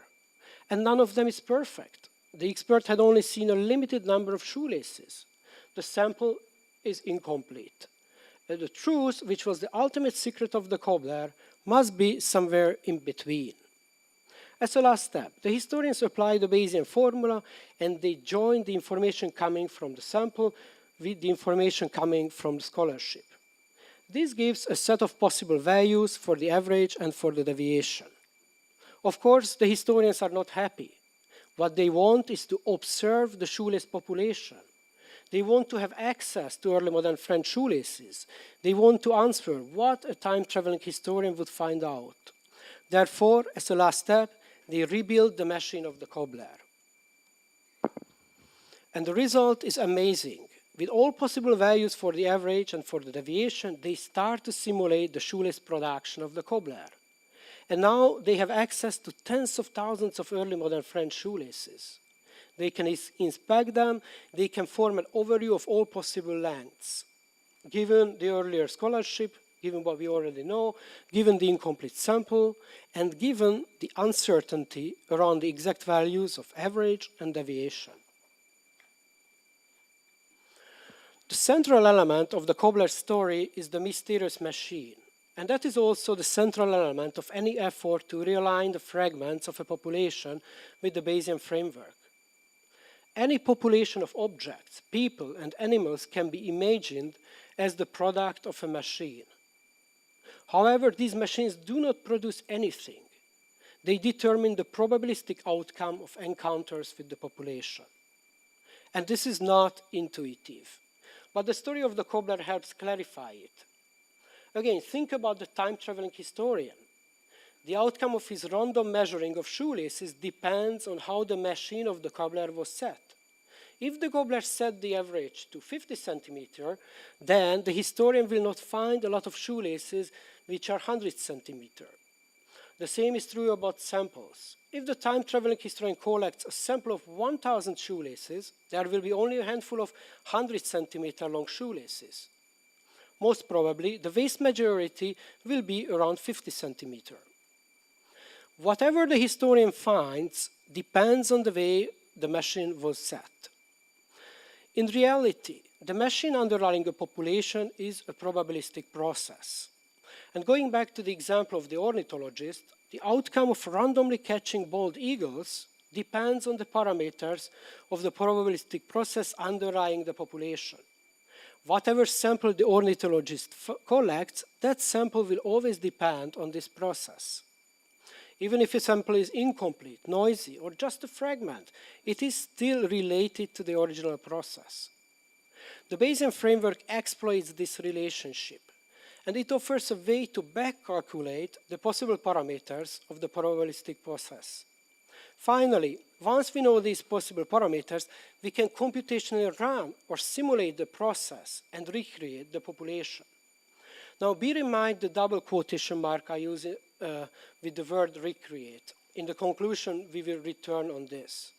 And none of them is perfect. The expert had only seen a limited number of shoelaces. The sample is incomplete. And the truth, which was the ultimate secret of the cobbler, must be somewhere in between. As a last step, the historians apply the Bayesian formula and they join the information coming from the sample with the information coming from the scholarship. This gives a set of possible values for the average and for the deviation. Of course, the historians are not happy. What they want is to observe the shoelace population. They want to have access to early modern French shoelaces. They want to answer what a time-traveling historian would find out. Therefore, as a last step, they rebuild the machine of the cobbler. And the result is amazing. With all possible values for the average and for the deviation, they start to simulate the shoelace production of the cobbler. And now they have access to tens of thousands of early modern French shoelaces. They can inspect them, they can form an overview of all possible lengths. Given the earlier scholarship, given what we already know, given the incomplete sample, and given the uncertainty around the exact values of average and deviation. The central element of the cobbler's story is the mysterious machine, and that is also the central element of any effort to realign the fragments of a population with the Bayesian framework. any population of objects, people, and animals can be imagined as the product of a machine. However, these machines do not produce anything. They determine the probabilistic outcome of encounters with the population. And this is not intuitive. But the story of the cobbler helps clarify it. Again, think about the time-traveling historian. The outcome of his random measuring of shoelaces depends on how the machine of the cobbler was set. If the cobbler set the average to 50 centimeters, then the historian will not find a lot of shoelaces which are 100 centimeters. The same is true about samples. If the time-traveling historian collects a sample of 1,000 shoelaces, there will be only a handful of 100 centimeter long shoelaces. Most probably, the vast majority will be around 50 centimeters. Whatever the historian finds depends on the way the machine was set. In reality, the machine underlying a population is a probabilistic process. And going back to the example of the ornithologist, the outcome of randomly catching bald eagles depends on the parameters of the probabilistic process underlying the population. Whatever sample the ornithologist collects, that sample will always depend on this process. Even if a sample is incomplete, noisy, or just a fragment, it is still related to the original process. The Bayesian framework exploits this relationship, and it offers a way to back-calculate the possible parameters of the probabilistic process. Finally, once we know these possible parameters, we can computationally run or simulate the process and recreate the population. Now, bear in mind the double quotation mark I use with the word recreate. In the conclusion, we will return on this.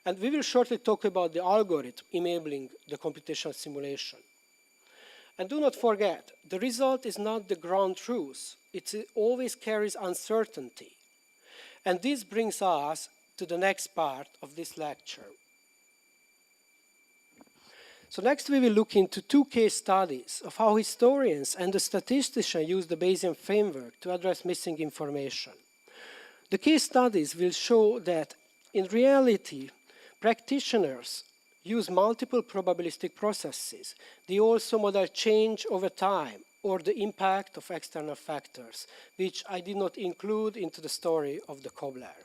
And we will shortly talk about the algorithm enabling the computational simulation. And do not forget, the result is not the ground truth. It always carries uncertainty. And this brings us to the next part of this lecture. So next we will look into two case studies of how historians and the statisticians use the Bayesian framework to address missing information. The case studies will show that in reality, practitioners use multiple probabilistic processes. They also model change over time or the impact of external factors, which I did not include into the story of the cobbler.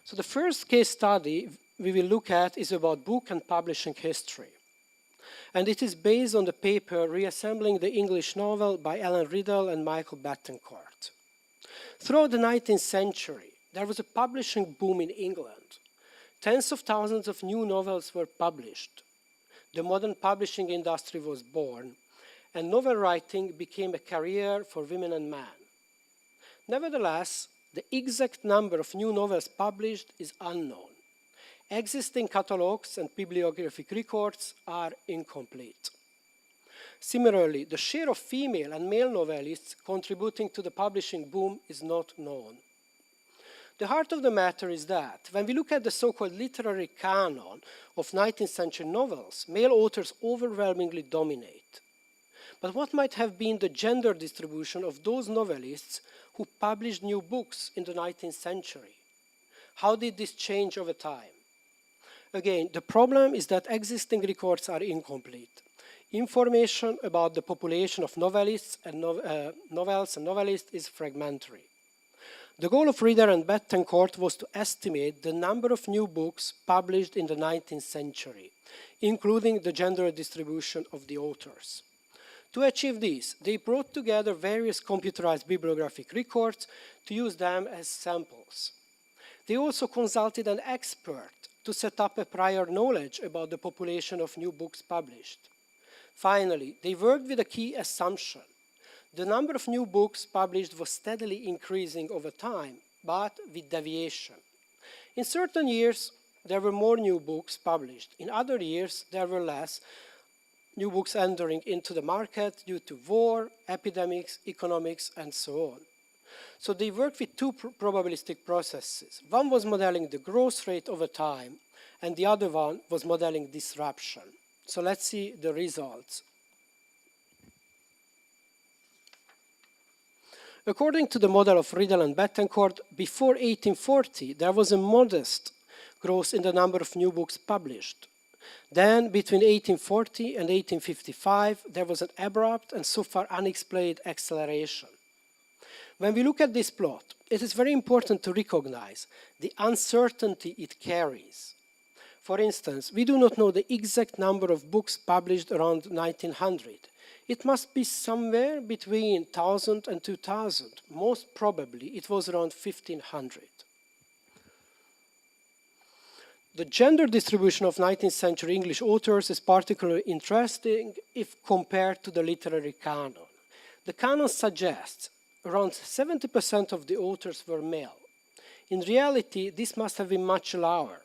So the first case study we will look at is about book and publishing history. And it is based on the paper Reassembling the English Novel by Alan Riddle and Michael Bettencourt. Throughout the 19th century, there was a publishing boom in England. Tens of thousands of new novels were published. The modern publishing industry was born, and novel writing became a career for women and men. Nevertheless, the exact number of new novels published is unknown. Existing catalogs and bibliographic records are incomplete. Similarly, the share of female and male novelists contributing to the publishing boom is not known. The heart of the matter is that when we look at the so-called literary canon of 19th century novels, male authors overwhelmingly dominate. But what might have been the gender distribution of those novelists who published new books in the 19th century? How did this change over time? Again, the problem is that existing records are incomplete. Information about the population of novelists and novels and novelists is fragmentary. The goal of Riddle and Bettencourt was to estimate the number of new books published in the 19th century, including the gender distribution of the authors. To achieve this, they brought together various computerized bibliographic records to use them as samples. They also consulted an expert to set up a prior knowledge about the population of new books published. Finally, they worked with a key assumption. The number of new books published was steadily increasing over time, but with deviation. In certain years, there were more new books published. In other years, there were less new books entering into the market due to war, epidemics, economics, and so on. So they worked with two probabilistic processes. One was modeling the growth rate over time, and the other one was modeling disruption. So let's see the results. According to the model of Riedel and Bettencourt, before 1840, there was a modest growth in the number of new books published. Then, between 1840 and 1855, there was an abrupt and so far unexplained acceleration. When we look at this plot, it is very important to recognize the uncertainty it carries. For instance, we do not know the exact number of books published around 1900. It must be somewhere between 1000 and 2000. Most probably, it was around 1500. The gender distribution of 19th century English authors is particularly interesting if compared to the literary canon. The canon suggests around 70% of the authors were male. In reality, this must have been much lower.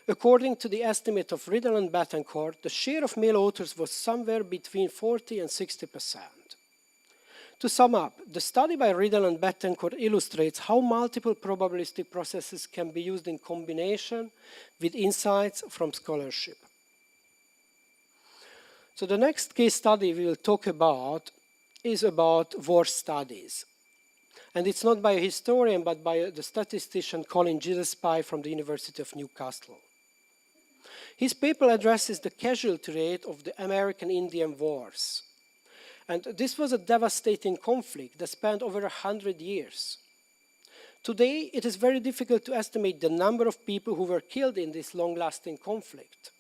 According to the estimate of Riedel and Bettencourt, the share of male authors was somewhere between 40 and 60%. To sum up, the study by Riedel and Bettencourt illustrates how multiple probabilistic processes can be used in combination with insights from scholarship. So the next case study we will talk about is about war studies. And it's not by a historian, but by the statistician Colin Gillespie from the University of Newcastle. His paper addresses the casualty rate of the American Indian Wars. And this was a devastating conflict that spanned over 100 years. Today, it is very difficult to estimate the number of people who were killed in this long-lasting conflict.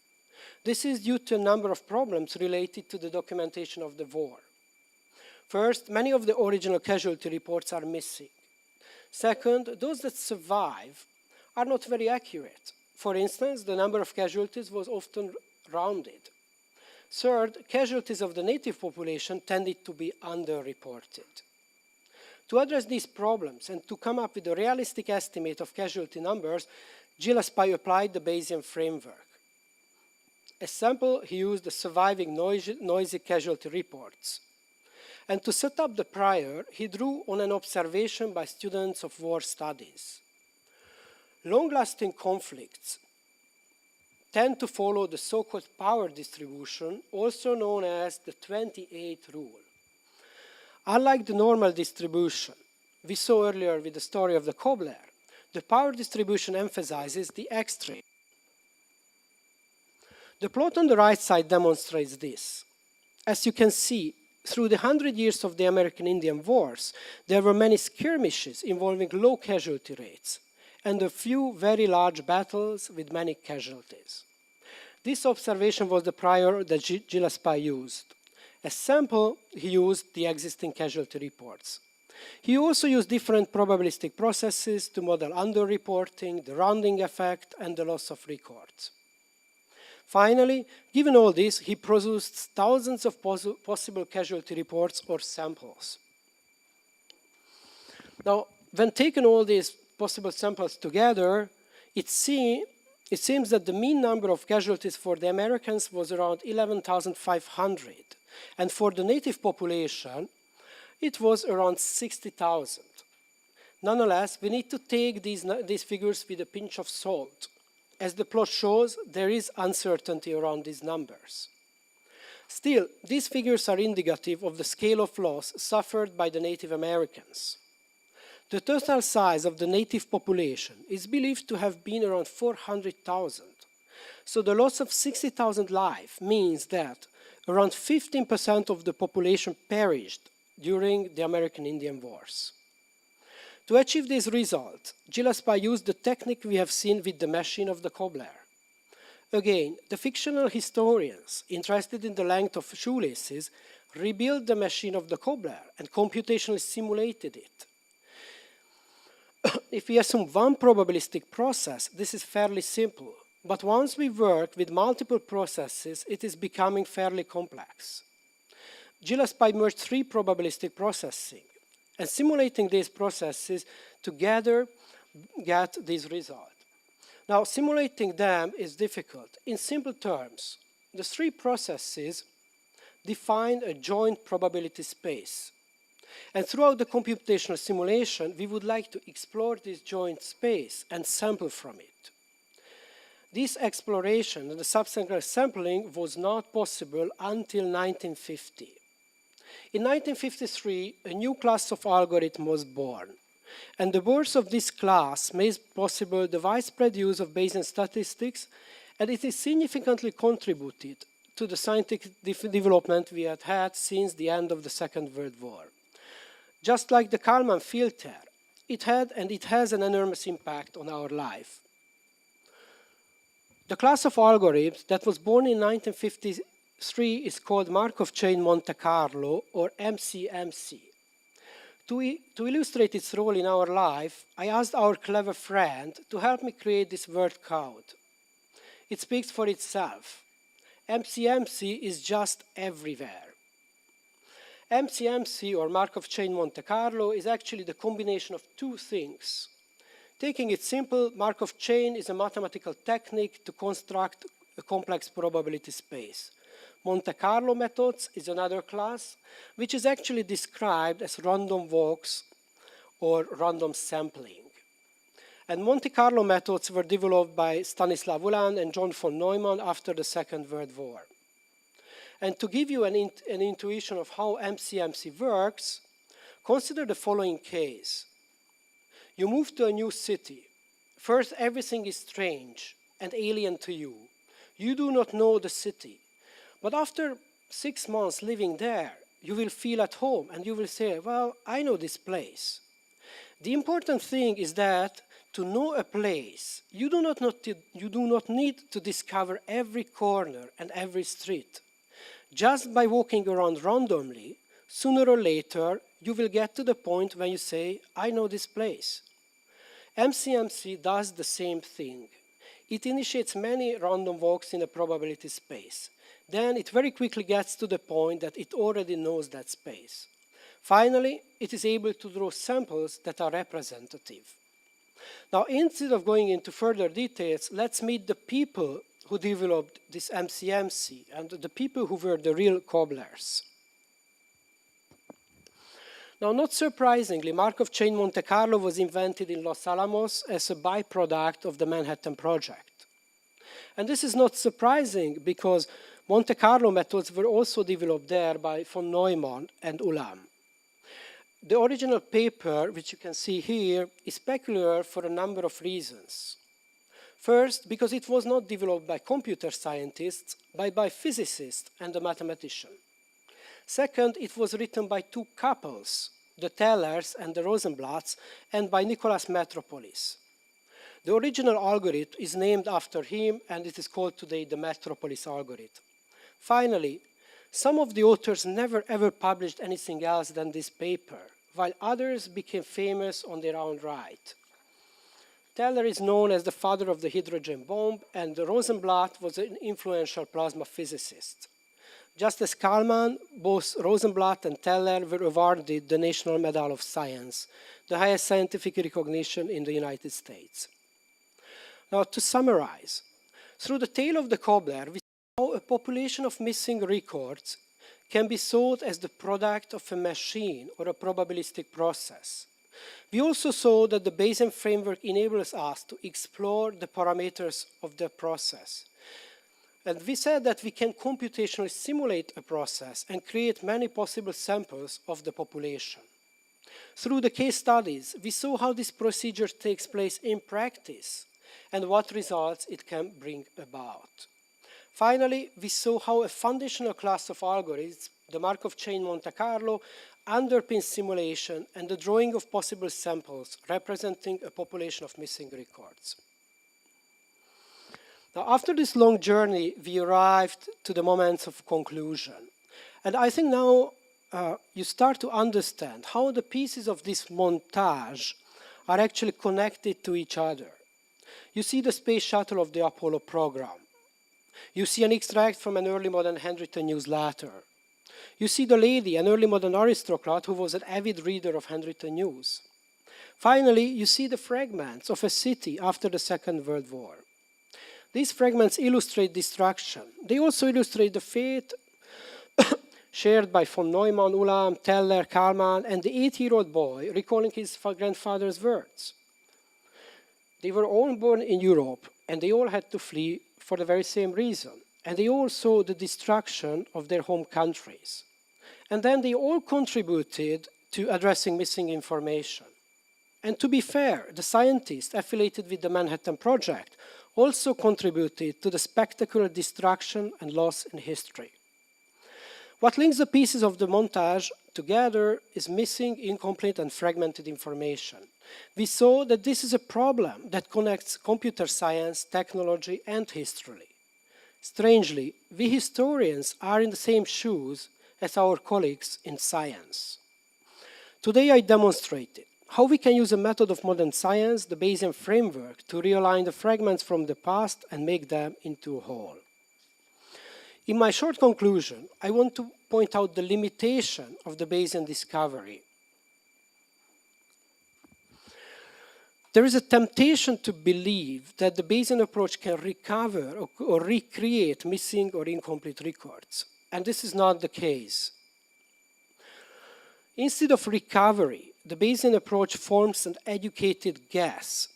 This is due to a number of problems related to the documentation of the war. First, many of the original casualty reports are missing. Second, those that survive are not very accurate. For instance, the number of casualties was often rounded. Third, casualties of the native population tended to be underreported. To address these problems and to come up with a realistic estimate of casualty numbers, Gillespie applied the Bayesian framework. As sample, he used the surviving noisy casualty reports. And to set up the prior, he drew on an observation by students of war studies. Long-lasting conflicts tend to follow the so-called power distribution, also known as the 28 rule. Unlike the normal distribution we saw earlier with the story of the cobbler, the power distribution emphasizes the extreme. The plot on the right side demonstrates this. As you can see, through the 100 years of the American Indian Wars, there were many skirmishes involving low casualty rates and a few very large battles with many casualties. This observation was the prior that Gillespie used. As sample, he used the existing casualty reports. He also used different probabilistic processes to model underreporting, the rounding effect, and the loss of records. Finally, given all this, he produced thousands of possible casualty reports or samples. Now, when taken all these possible samples together, it seems that the mean number of casualties for the Americans was around 11,500. And for the native population, it was around 60,000. Nonetheless, we need to take these figures with a pinch of salt. As the plot shows, there is uncertainty around these numbers. Still, these figures are indicative of the scale of loss suffered by the Native Americans. The total size of the native population is believed to have been around 400,000. So the loss of 60,000 lives means that around 15% of the population perished during the American Indian Wars. To achieve this result, Gillespie used the technique we have seen with the machine of the cobbler. Again, the fictional historians interested in the length of shoelaces rebuilt the machine of the cobbler and computationally simulated it. If we assume one probabilistic process, this is fairly simple. But once we work with multiple processes, it is becoming fairly complex. Gillespie merged three probabilistic processing, and simulating these processes together get this result. Now, simulating them is difficult. In simple terms, the three processes define a joint probability space. And throughout the computational simulation, we would like to explore this joint space and sample from it. This exploration and the subsequent sampling was not possible until 1950. In 1953, a new class of algorithm was born. And the birth of this class made possible the widespread use of Bayesian statistics, and it has significantly contributed to the scientific development we had had since the end of the Second World War. Just like the Kalman filter, it had and it has an enormous impact on our life. The class of algorithms that was born in 1953 is called Markov chain Monte Carlo, or MCMC. To illustrate its role in our life, I asked our clever friend to help me create this word code. It speaks for itself. MCMC is just everywhere. MCMC, or Markov chain Monte Carlo, is actually the combination of two things. Taking it simple, Markov chain is a mathematical technique to construct a complex probability space. Monte Carlo methods is another class, which is actually described as random walks or random sampling. And Monte Carlo methods were developed by Stanislav Ulam and John von Neumann after the Second World War. And to give you an intuition of how MCMC works, consider the following case. You move to a new city. First, everything is strange and alien to you. You do not know the city. But after 6 months living there, you will feel at home and you will say, well, I know this place. The important thing is that to know a place, you do not need to discover every corner and every street. Just by walking around randomly, sooner or later, you will get to the point when you say, I know this place. MCMC does the same thing. It initiates many random walks in a probability space. Then it very quickly gets to the point that it already knows that space. Finally, it is able to draw samples that are representative. Now, instead of going into further details, let's meet the people who developed this MCMC and the people who were the real cobblers. Now, not surprisingly, Markov chain Monte Carlo was invented in Los Alamos as a byproduct of the Manhattan Project. And this is not surprising because Monte Carlo methods were also developed there by von Neumann and Ulam. The original paper, which you can see here, is peculiar for a number of reasons. First, because it was not developed by computer scientists, but by physicists and a mathematician. Second, it was written by two couples, the Tellers and the Rosenblatts, and by Nicholas Metropolis. The original algorithm is named after him, and it is called today the Metropolis algorithm. Finally, some of the authors never ever published anything else than this paper, while others became famous on their own right. Teller is known as the father of the hydrogen bomb, and Rosenblatt was an influential plasma physicist. Just as Kalman, both Rosenblatt and Teller were awarded the National Medal of Science, the highest scientific recognition in the United States. Now, to summarize, through the tale of the cobbler, we see how a population of missing records can be thought as the product of a machine or a probabilistic process. We also saw that the Bayesian framework enables us to explore the parameters of the process. And we said that we can computationally simulate a process and create many possible samples of the population. Through the case studies, we saw how this procedure takes place in practice and what results it can bring about. Finally, we saw how a foundational class of algorithms, the Markov chain Monte Carlo, underpins simulation and the drawing of possible samples representing a population of missing records. Now, after this long journey, we arrived to the moments of conclusion. And I think now you start to understand how the pieces of this montage are actually connected to each other. You see the space shuttle of the Apollo program. You see an extract from an early modern handwritten newsletter. You see the lady, an early modern aristocrat who was an avid reader of handwritten news. Finally, you see the fragments of a city after the Second World War. These fragments illustrate destruction. They also illustrate the fate shared by von Neumann, Ulam, Teller, Kalman, and the 8-year-old boy recalling his grandfather's words. They were all born in Europe, and they all had to flee for the very same reason. And they all saw the destruction of their home countries. And then they all contributed to addressing missing information. And to be fair, the scientists affiliated with the Manhattan Project also contributed to the spectacular destruction and loss in history. What links the pieces of the montage together is missing, incomplete, and fragmented information. We saw that this is a problem that connects computer science, technology, and history. Strangely, we historians are in the same shoes as our colleagues in science. Today I demonstrated how we can use a method of modern science, the Bayesian framework, to realign the fragments from the past and make them into a whole. In my short conclusion, I want to point out the limitation of the Bayesian discovery. There is a temptation to believe that the Bayesian approach can recover or recreate missing or incomplete records, and this is not the case. Instead of recovery, the Bayesian approach forms an educated guess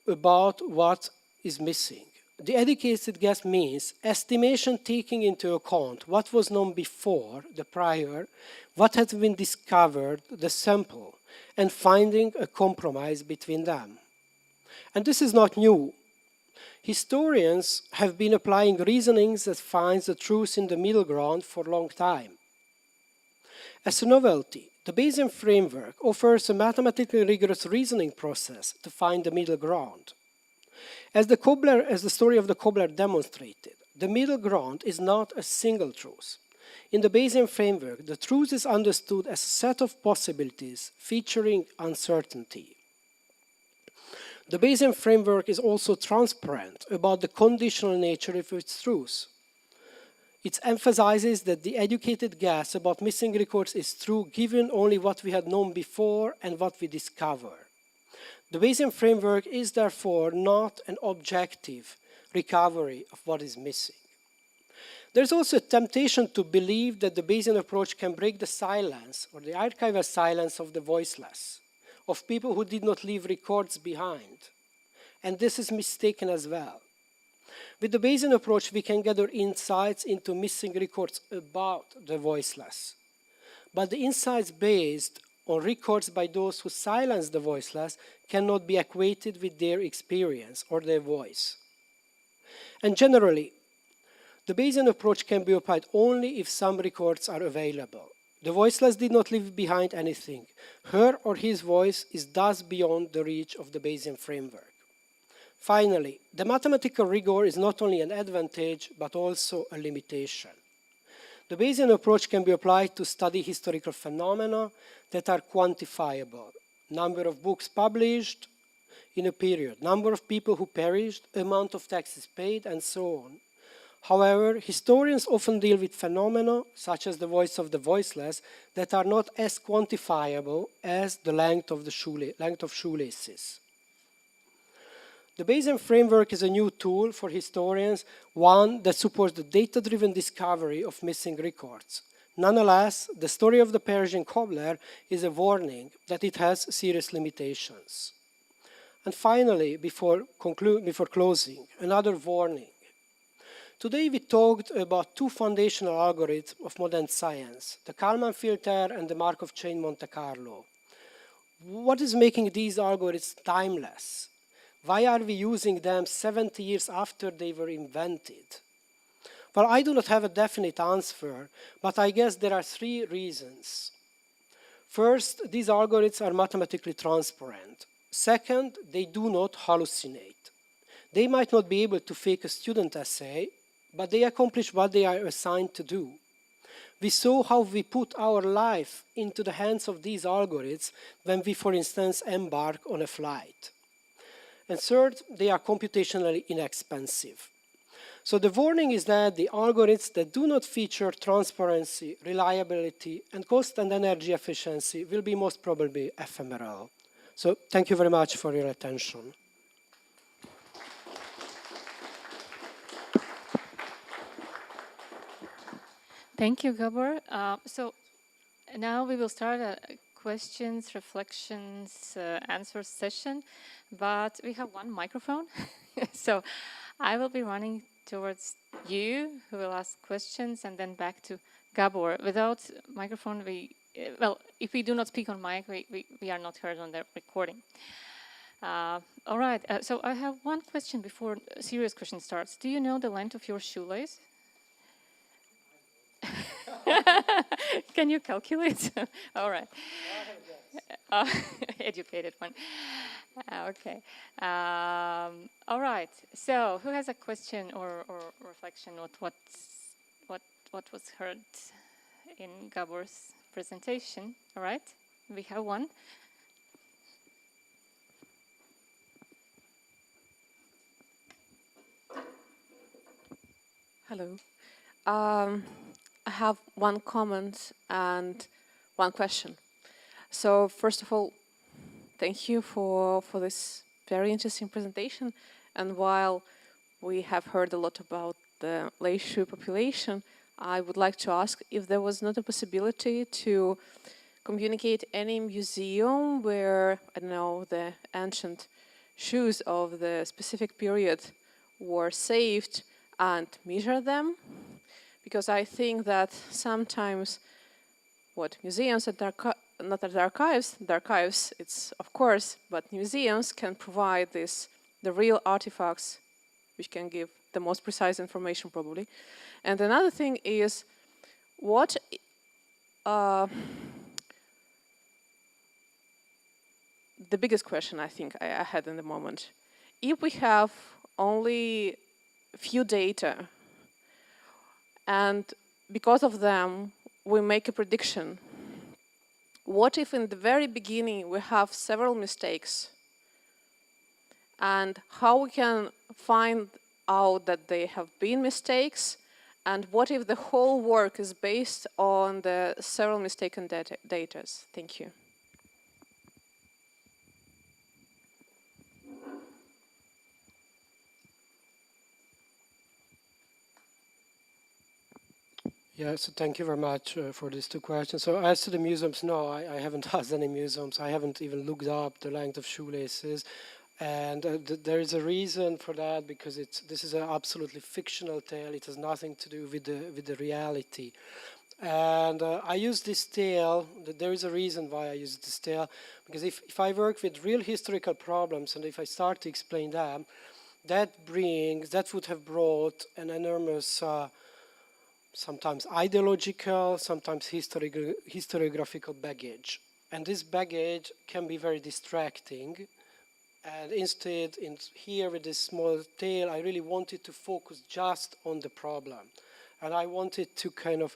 about what is missing. The educated guess means estimation taking into account what was known before, the prior, what has been discovered, the sample, and finding a compromise between them. And this is not new. Historians have been applying reasonings that finds the truth in the middle ground for a long time. As a novelty, the Bayesian framework offers a mathematically rigorous reasoning process to find the middle ground. As the story of the cobbler demonstrated, the middle ground is not a single truth. In the Bayesian framework, the truth is understood as a set of possibilities featuring uncertainty. The Bayesian framework is also transparent about the conditional nature of its truth. It emphasizes that the educated guess about missing records is true given only what we had known before and what we discover. The Bayesian framework is therefore not an objective recovery of what is missing. There's also a temptation to believe that the Bayesian approach can break the silence or the archival silence of the voiceless, of people who did not leave records behind. And this is mistaken as well. With the Bayesian approach, we can gather insights into missing records about the voiceless. But the insights based on records by those who silence the voiceless cannot be equated with their experience or their voice. And generally, the Bayesian approach can be applied only if some records are available. The voiceless did not leave behind anything. Her or his voice is thus beyond the reach of the Bayesian framework. Finally, the mathematical rigor is not only an advantage, but also a limitation. The Bayesian approach can be applied to study historical phenomena that are quantifiable. Number of books published in a period, number of people who perished, amount of taxes paid, and so on. However, historians often deal with phenomena, such as the voice of the voiceless, that are not as quantifiable as the length of shoelaces. The Bayesian framework is a new tool for historians, one that supports the data-driven discovery of missing records. Nonetheless, the story of the Persian cobbler is a warning that it has serious limitations. And finally, before closing, another warning. Today we talked about two foundational algorithms of modern science, the Kalman filter and the Markov chain Monte Carlo. What is making these algorithms timeless? Why are we using them 70 years after they were invented? Well, I do not have a definite answer, but I guess there are three reasons. First, these algorithms are mathematically transparent. Second, they do not hallucinate. They might not be able to fake a student essay, but they accomplish what they are assigned to do. We saw how we put our life into the hands of these algorithms when we, for instance, embark on a flight. And third, they are computationally inexpensive. So the warning is that the algorithms that do not feature transparency, reliability, and cost and energy efficiency will be most probably ephemeral. So thank you very much for your attention. Thank you, Gabor. So now we will start a questions, reflections, answers session, but we have one microphone. So I will be running towards you, who will ask questions, and then back to Gabor. Without microphone, well, if we do not speak on mic, we are not heard on the recording. All right, so I have one question before a serious question starts. Do you know the length of your shoelace? Can you calculate? All right. Educated one. Okay. All right. So, who has a question or reflection on what was heard in Gabor's presentation? All right. We have one. Hello. I have one comment and one question. So first of all, thank you for this very interesting presentation. And while we have heard a lot about the Leishu population, I would like to ask if there was not a possibility to communicate any museum where, I don't know, the ancient shoes of the specific period were saved and measure them, because I think that sometimes what museums and not at the archives, it's of course, but museums can provide the real artifacts which can give the most precise information probably. And another thing is what the biggest question I think I had in the moment. If we have only few data, and because of them, we make a prediction. What if in the very beginning we have several mistakes? And how we can find out that they have been mistakes? And what if the whole work is based on the several mistaken data? Thank you. Yeah, so thank you very much for these two questions. So as to the museums, no, I haven't asked any museums. I haven't even looked up the length of shoelaces. And there is a reason for that, because this is an absolutely fictional tale. It has nothing to do with the reality. And I use this tale, there is a reason why I use this tale, because if I work with real historical problems and if I start to explain them, that would have brought an enormous sometimes ideological, sometimes historiographical baggage. And this baggage can be very distracting. And instead, here with this small tale, I really wanted to focus just on the problem. And I wanted to kind of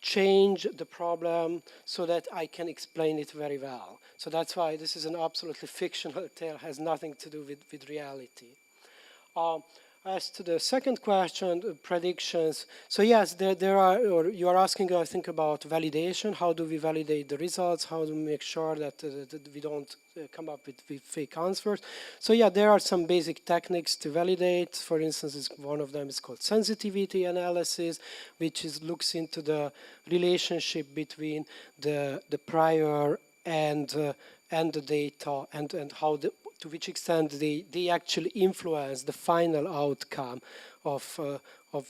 change the problem so that I can explain it very well. So that's why this is an absolutely fictional tale, has nothing to do with reality. As to the second question, predictions. So yes, there are, or you are asking, I think, about validation. How do we validate the results? How do we make sure that we don't come up with fake answers? So yeah, there are some basic techniques to validate. For instance, one of them is called sensitivity analysis, which looks into the relationship between the prior and the data, and how to which extent they actually influence the final outcome of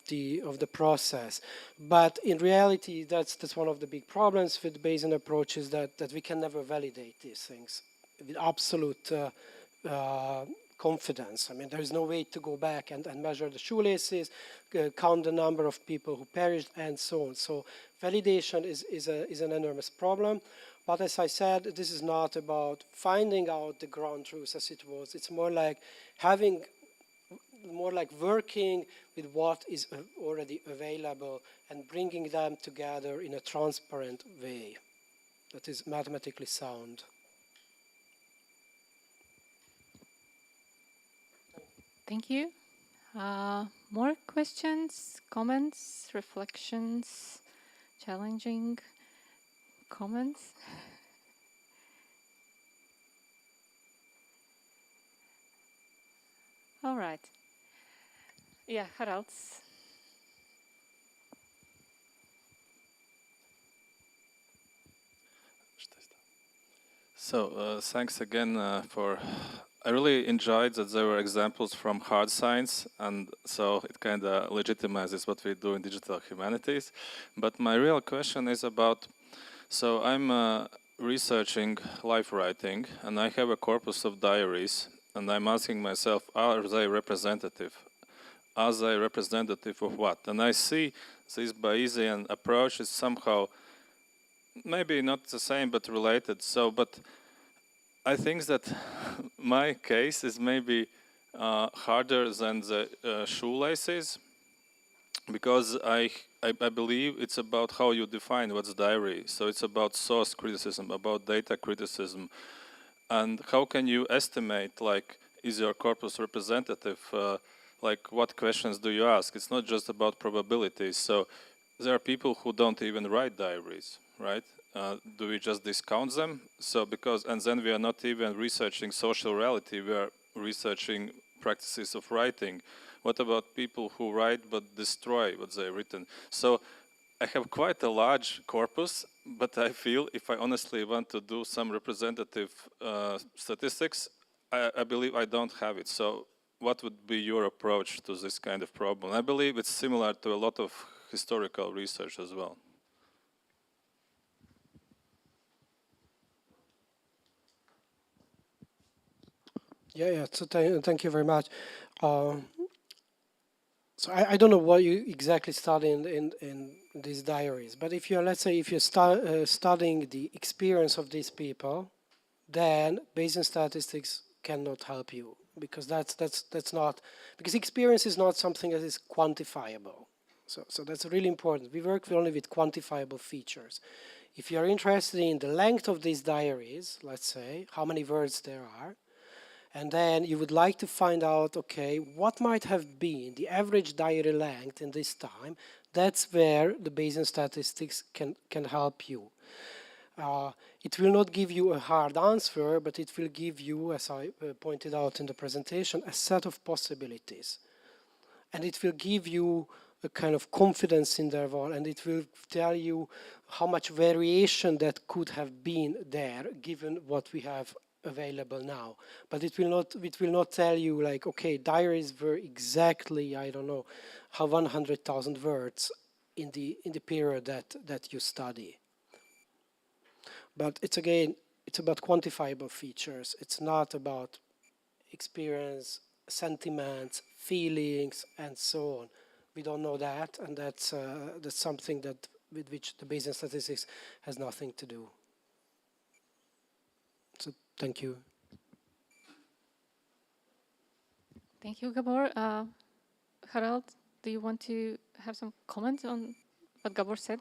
the process. But in reality, that's one of the big problems with Bayesian approaches, that we can never validate these things with absolute confidence. I mean, there is no way to go back and measure the shoelaces, count the number of people who perished, and so on. So validation is an enormous problem. But as I said, this is not about finding out the ground truth as it was. It's more like working with what is already available and bringing them together in a transparent way that is mathematically sound. Thank you. More questions, comments, reflections, challenging comments? All right. Yeah, Harald. So thanks again for I really enjoyed that there were examples from hard science, and so it kind of legitimizes what we do in digital humanities. But my real question is about, so I'm researching life writing, and I have a corpus of diaries, and I'm asking myself, are they representative? Are they representative of what? And I see this Bayesian approach is somehow maybe not the same, but related. So, but I think that my case is maybe harder than the shoelaces, because I believe it's about how you define what's diary. So it's about source criticism, about data criticism, and how can you estimate, like, is your corpus representative? Like, what questions do you ask? It's not just about probabilities. So there are people who don't even write diaries, right? Do we just discount them? So because, and then we are not even researching social reality, we are researching practices of writing. What about people who write but destroy what they've written? So I have quite a large corpus, but I feel if I honestly want to do some representative statistics, I believe I don't have it. So what would be your approach to this kind of problem? I believe it's similar to a lot of historical research as well. Yeah. So thank you very much. So I don't know what you exactly study in these diaries, but if you're, let's say, if you're studying the experience of these people, then Bayesian statistics cannot help you, because that's not, because experience is not something that is quantifiable. So that's really important. We work only with quantifiable features. If you're interested in the length of these diaries, let's say, how many words there are, and then you would like to find out, okay, what might have been the average diary length in this time, that's where the Bayesian statistics can help you. It will not give you a hard answer, but it will give you, as I pointed out in the presentation, a set of possibilities. And it will give you a kind of confidence interval, and it will tell you how much variation that could have been there, given what we have available now. But it will not tell you, like, okay, diaries were exactly, I don't know, how 100,000 words in the period that you study. But it's about quantifiable features. It's not about experience, sentiments, feelings, and so on. We don't know that, and that's something that with which the Bayesian statistics has nothing to do. So thank you. Thank you, Gabor. Harald, do you want to have some comment on what Gabor said?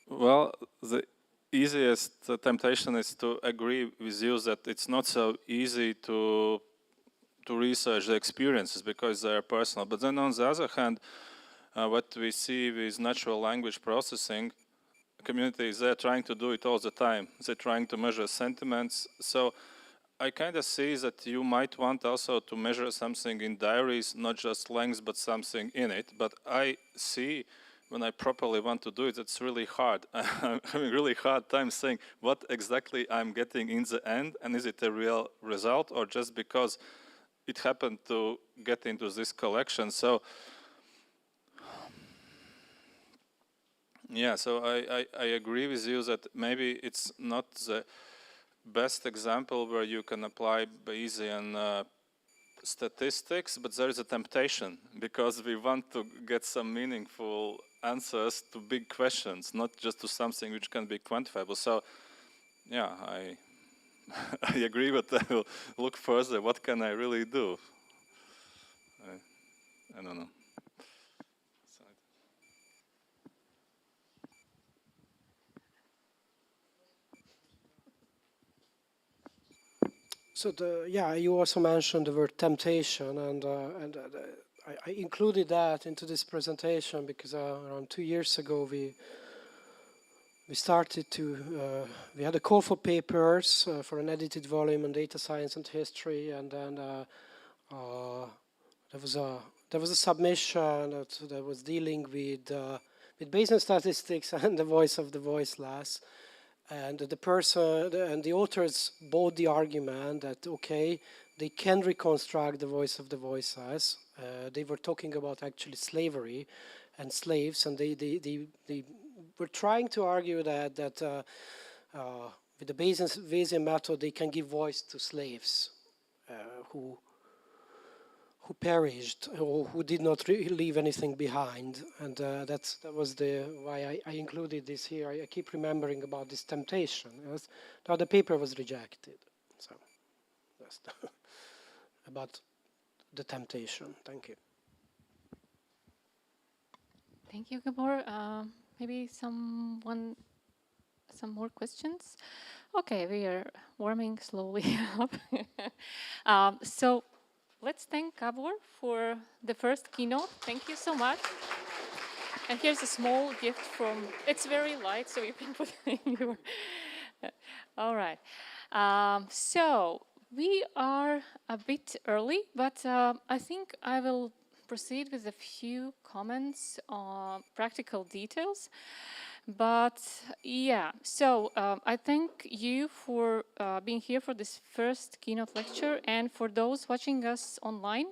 Well, the easiest temptation is to agree with you that it's not so easy to research the experiences because they are personal. But then on the other hand, what we see with natural language processing, communities, they're trying to do it all the time. They're trying to measure sentiments. So I kind of see that you might want also to measure something in diaries, not just length, but something in it. But I see when I properly want to do it, it's really hard. I'm having a really hard time saying what exactly I'm getting in the end, and is it a real result, or just because it happened to get into this collection. So yeah, so I agree with you that maybe it's not the best example where you can apply Bayesian statistics, but there is a temptation because we want to get some meaningful answers to big questions, not just to something which can be quantifiable. So yeah, I agree, but I will look further. What can I really do? I don't know. So you also mentioned the word temptation, and I included that into this presentation because around 2 years ago we started to we had a call for papers for an edited volume on data science and history, and then there was a submission that was dealing with Bayesian statistics and the voice of the voiceless. And the person and the authors bought the argument that, okay, they can reconstruct the voice of the voiceless. They were talking about actually slavery and slaves, and they were trying to argue that with the Bayesian method they can give voice to slaves who perished or who did not leave anything behind, and that was why I included this here. I keep remembering about this temptation. Now the paper was rejected, so that's about the temptation. Thank you. Thank you, Gabor. Maybe some more questions? Okay, we are warming slowly up. So let's thank Gabor for the first keynote. Thank you so much. And here's a small gift from, it's very light, so you can put it in your, all right. So we are a bit early, but I think I will proceed with a few comments on practical details. But yeah, so I thank you for being here for this first keynote lecture, and for those watching us online.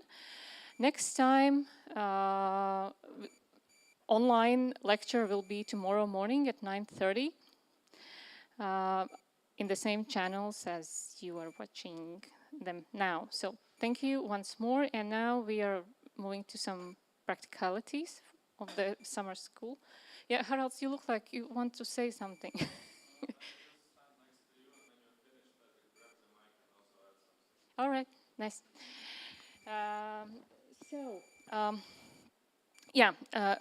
Next time, online lecture will be tomorrow morning at 9:30 in the same channels as you are watching them now. So thank you once more, and now we are moving to some practicalities of the summer school. Yeah, Harald, you look like you want to say something. All right, nice.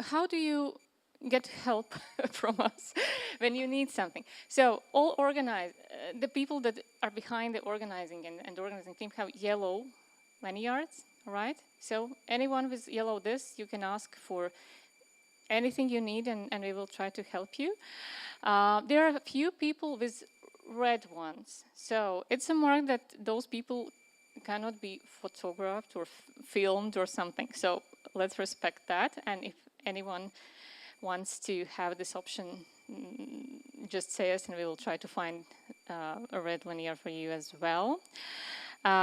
How do you get help from us when you need something? So all the people that are behind the organizing and organizing team have yellow lanyards, all right? So anyone with yellow disc, you can ask for anything you need, and we will try to help you. There are a few people with red ones. So it's a mark that those people cannot be photographed or filmed or something. So let's respect that. And if anyone wants to have this option, just say us and we will try to find a red linear for you as well.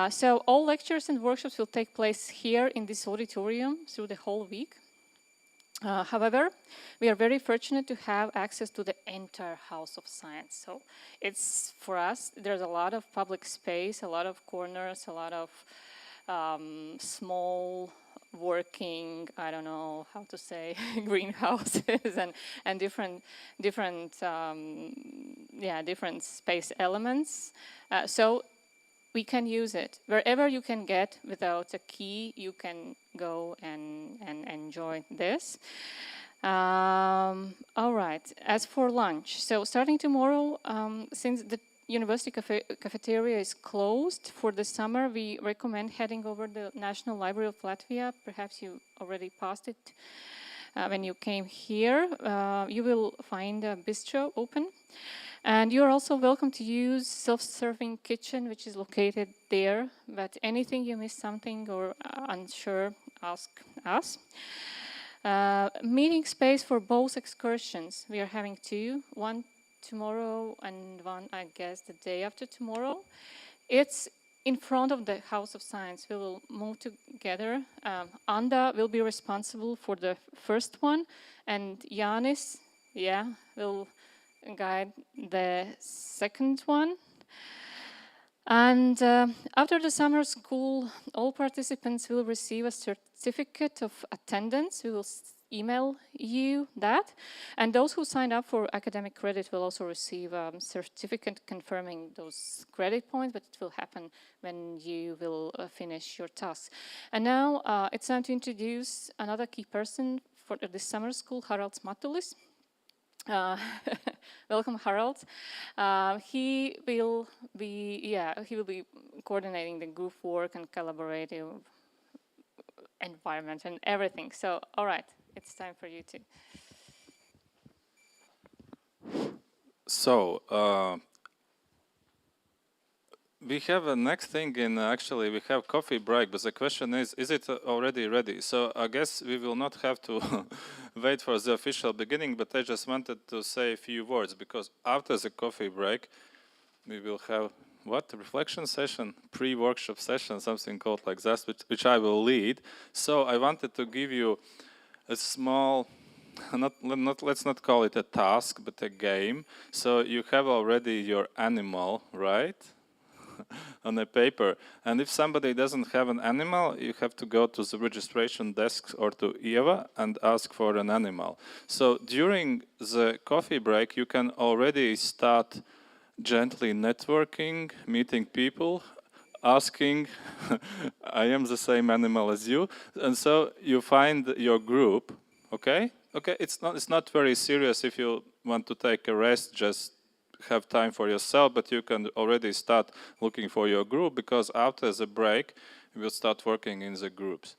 So all lectures and workshops will take place here in this auditorium through the whole week. However, we are very fortunate to have access to the entire House of Science. So it's, for us, there's a lot of public space, a lot of corners, a lot of small working, I don't know how to say, greenhouses and different space elements. So we can use it. Wherever you can get without a key, you can go and enjoy this. All right, as for lunch, so starting tomorrow, since the university cafeteria is closed for the summer, we recommend heading over the National Library of Latvia. Perhaps you already passed it when you came here. You will find a bistro open. And you're also welcome to use self-serving kitchen, which is located there. But anything you miss something or unsure, ask us. Meeting space for both excursions. We are having two, one tomorrow and one, I guess, the day after tomorrow. It's in front of the House of Science. We will move together. Anda will be responsible for the first one, and Yanis, will guide the second one. And after the summer school, all participants will receive a certificate of attendance. We will email you that. And those who sign up for academic credit will also receive a certificate confirming those credit points, but it will happen when you will finish your tasks. And now it's time to introduce another key person for this summer school, Haralds Matulis. Welcome, Harald. He will be coordinating the group work and collaborative environment and everything. So, all right, it's time for you to. So, we have a next thing in, actually, we have coffee break, but the question is it already ready? So I guess we will not have to wait for the official beginning, but I just wanted to say a few words, because after the coffee break, we will have, what, reflection session, pre-workshop session, something called like that, which I will lead. So I wanted to give you a small, let's not call it a task, but a game. So you have already your animal, right? On a paper. And if somebody doesn't have an animal, you have to go to the registration desk or to Eva and ask for an animal. So during the coffee break, you can already start gently networking, meeting people, asking, I am the same animal as you, and so you find your group, okay? Okay, it's not very serious if you want to take a rest, just have time for yourself, but you can already start looking for your group, because after the break, we will start working in the groups.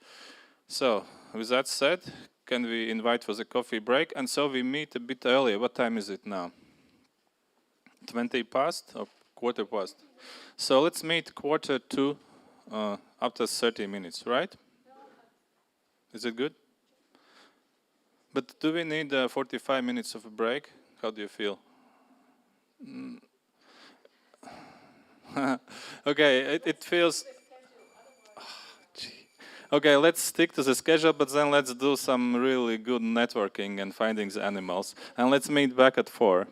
So, with that said, can we invite for the coffee break? And so we meet a bit earlier. What time is it now? 20 past or quarter past? So let's meet quarter to after 30 minutes, right? Is it good? But do we need 45 minutes of a break? How do you feel? Okay, it feels... Okay, let's stick to the schedule, but then let's do some really good networking and finding the animals. And let's meet back at 4.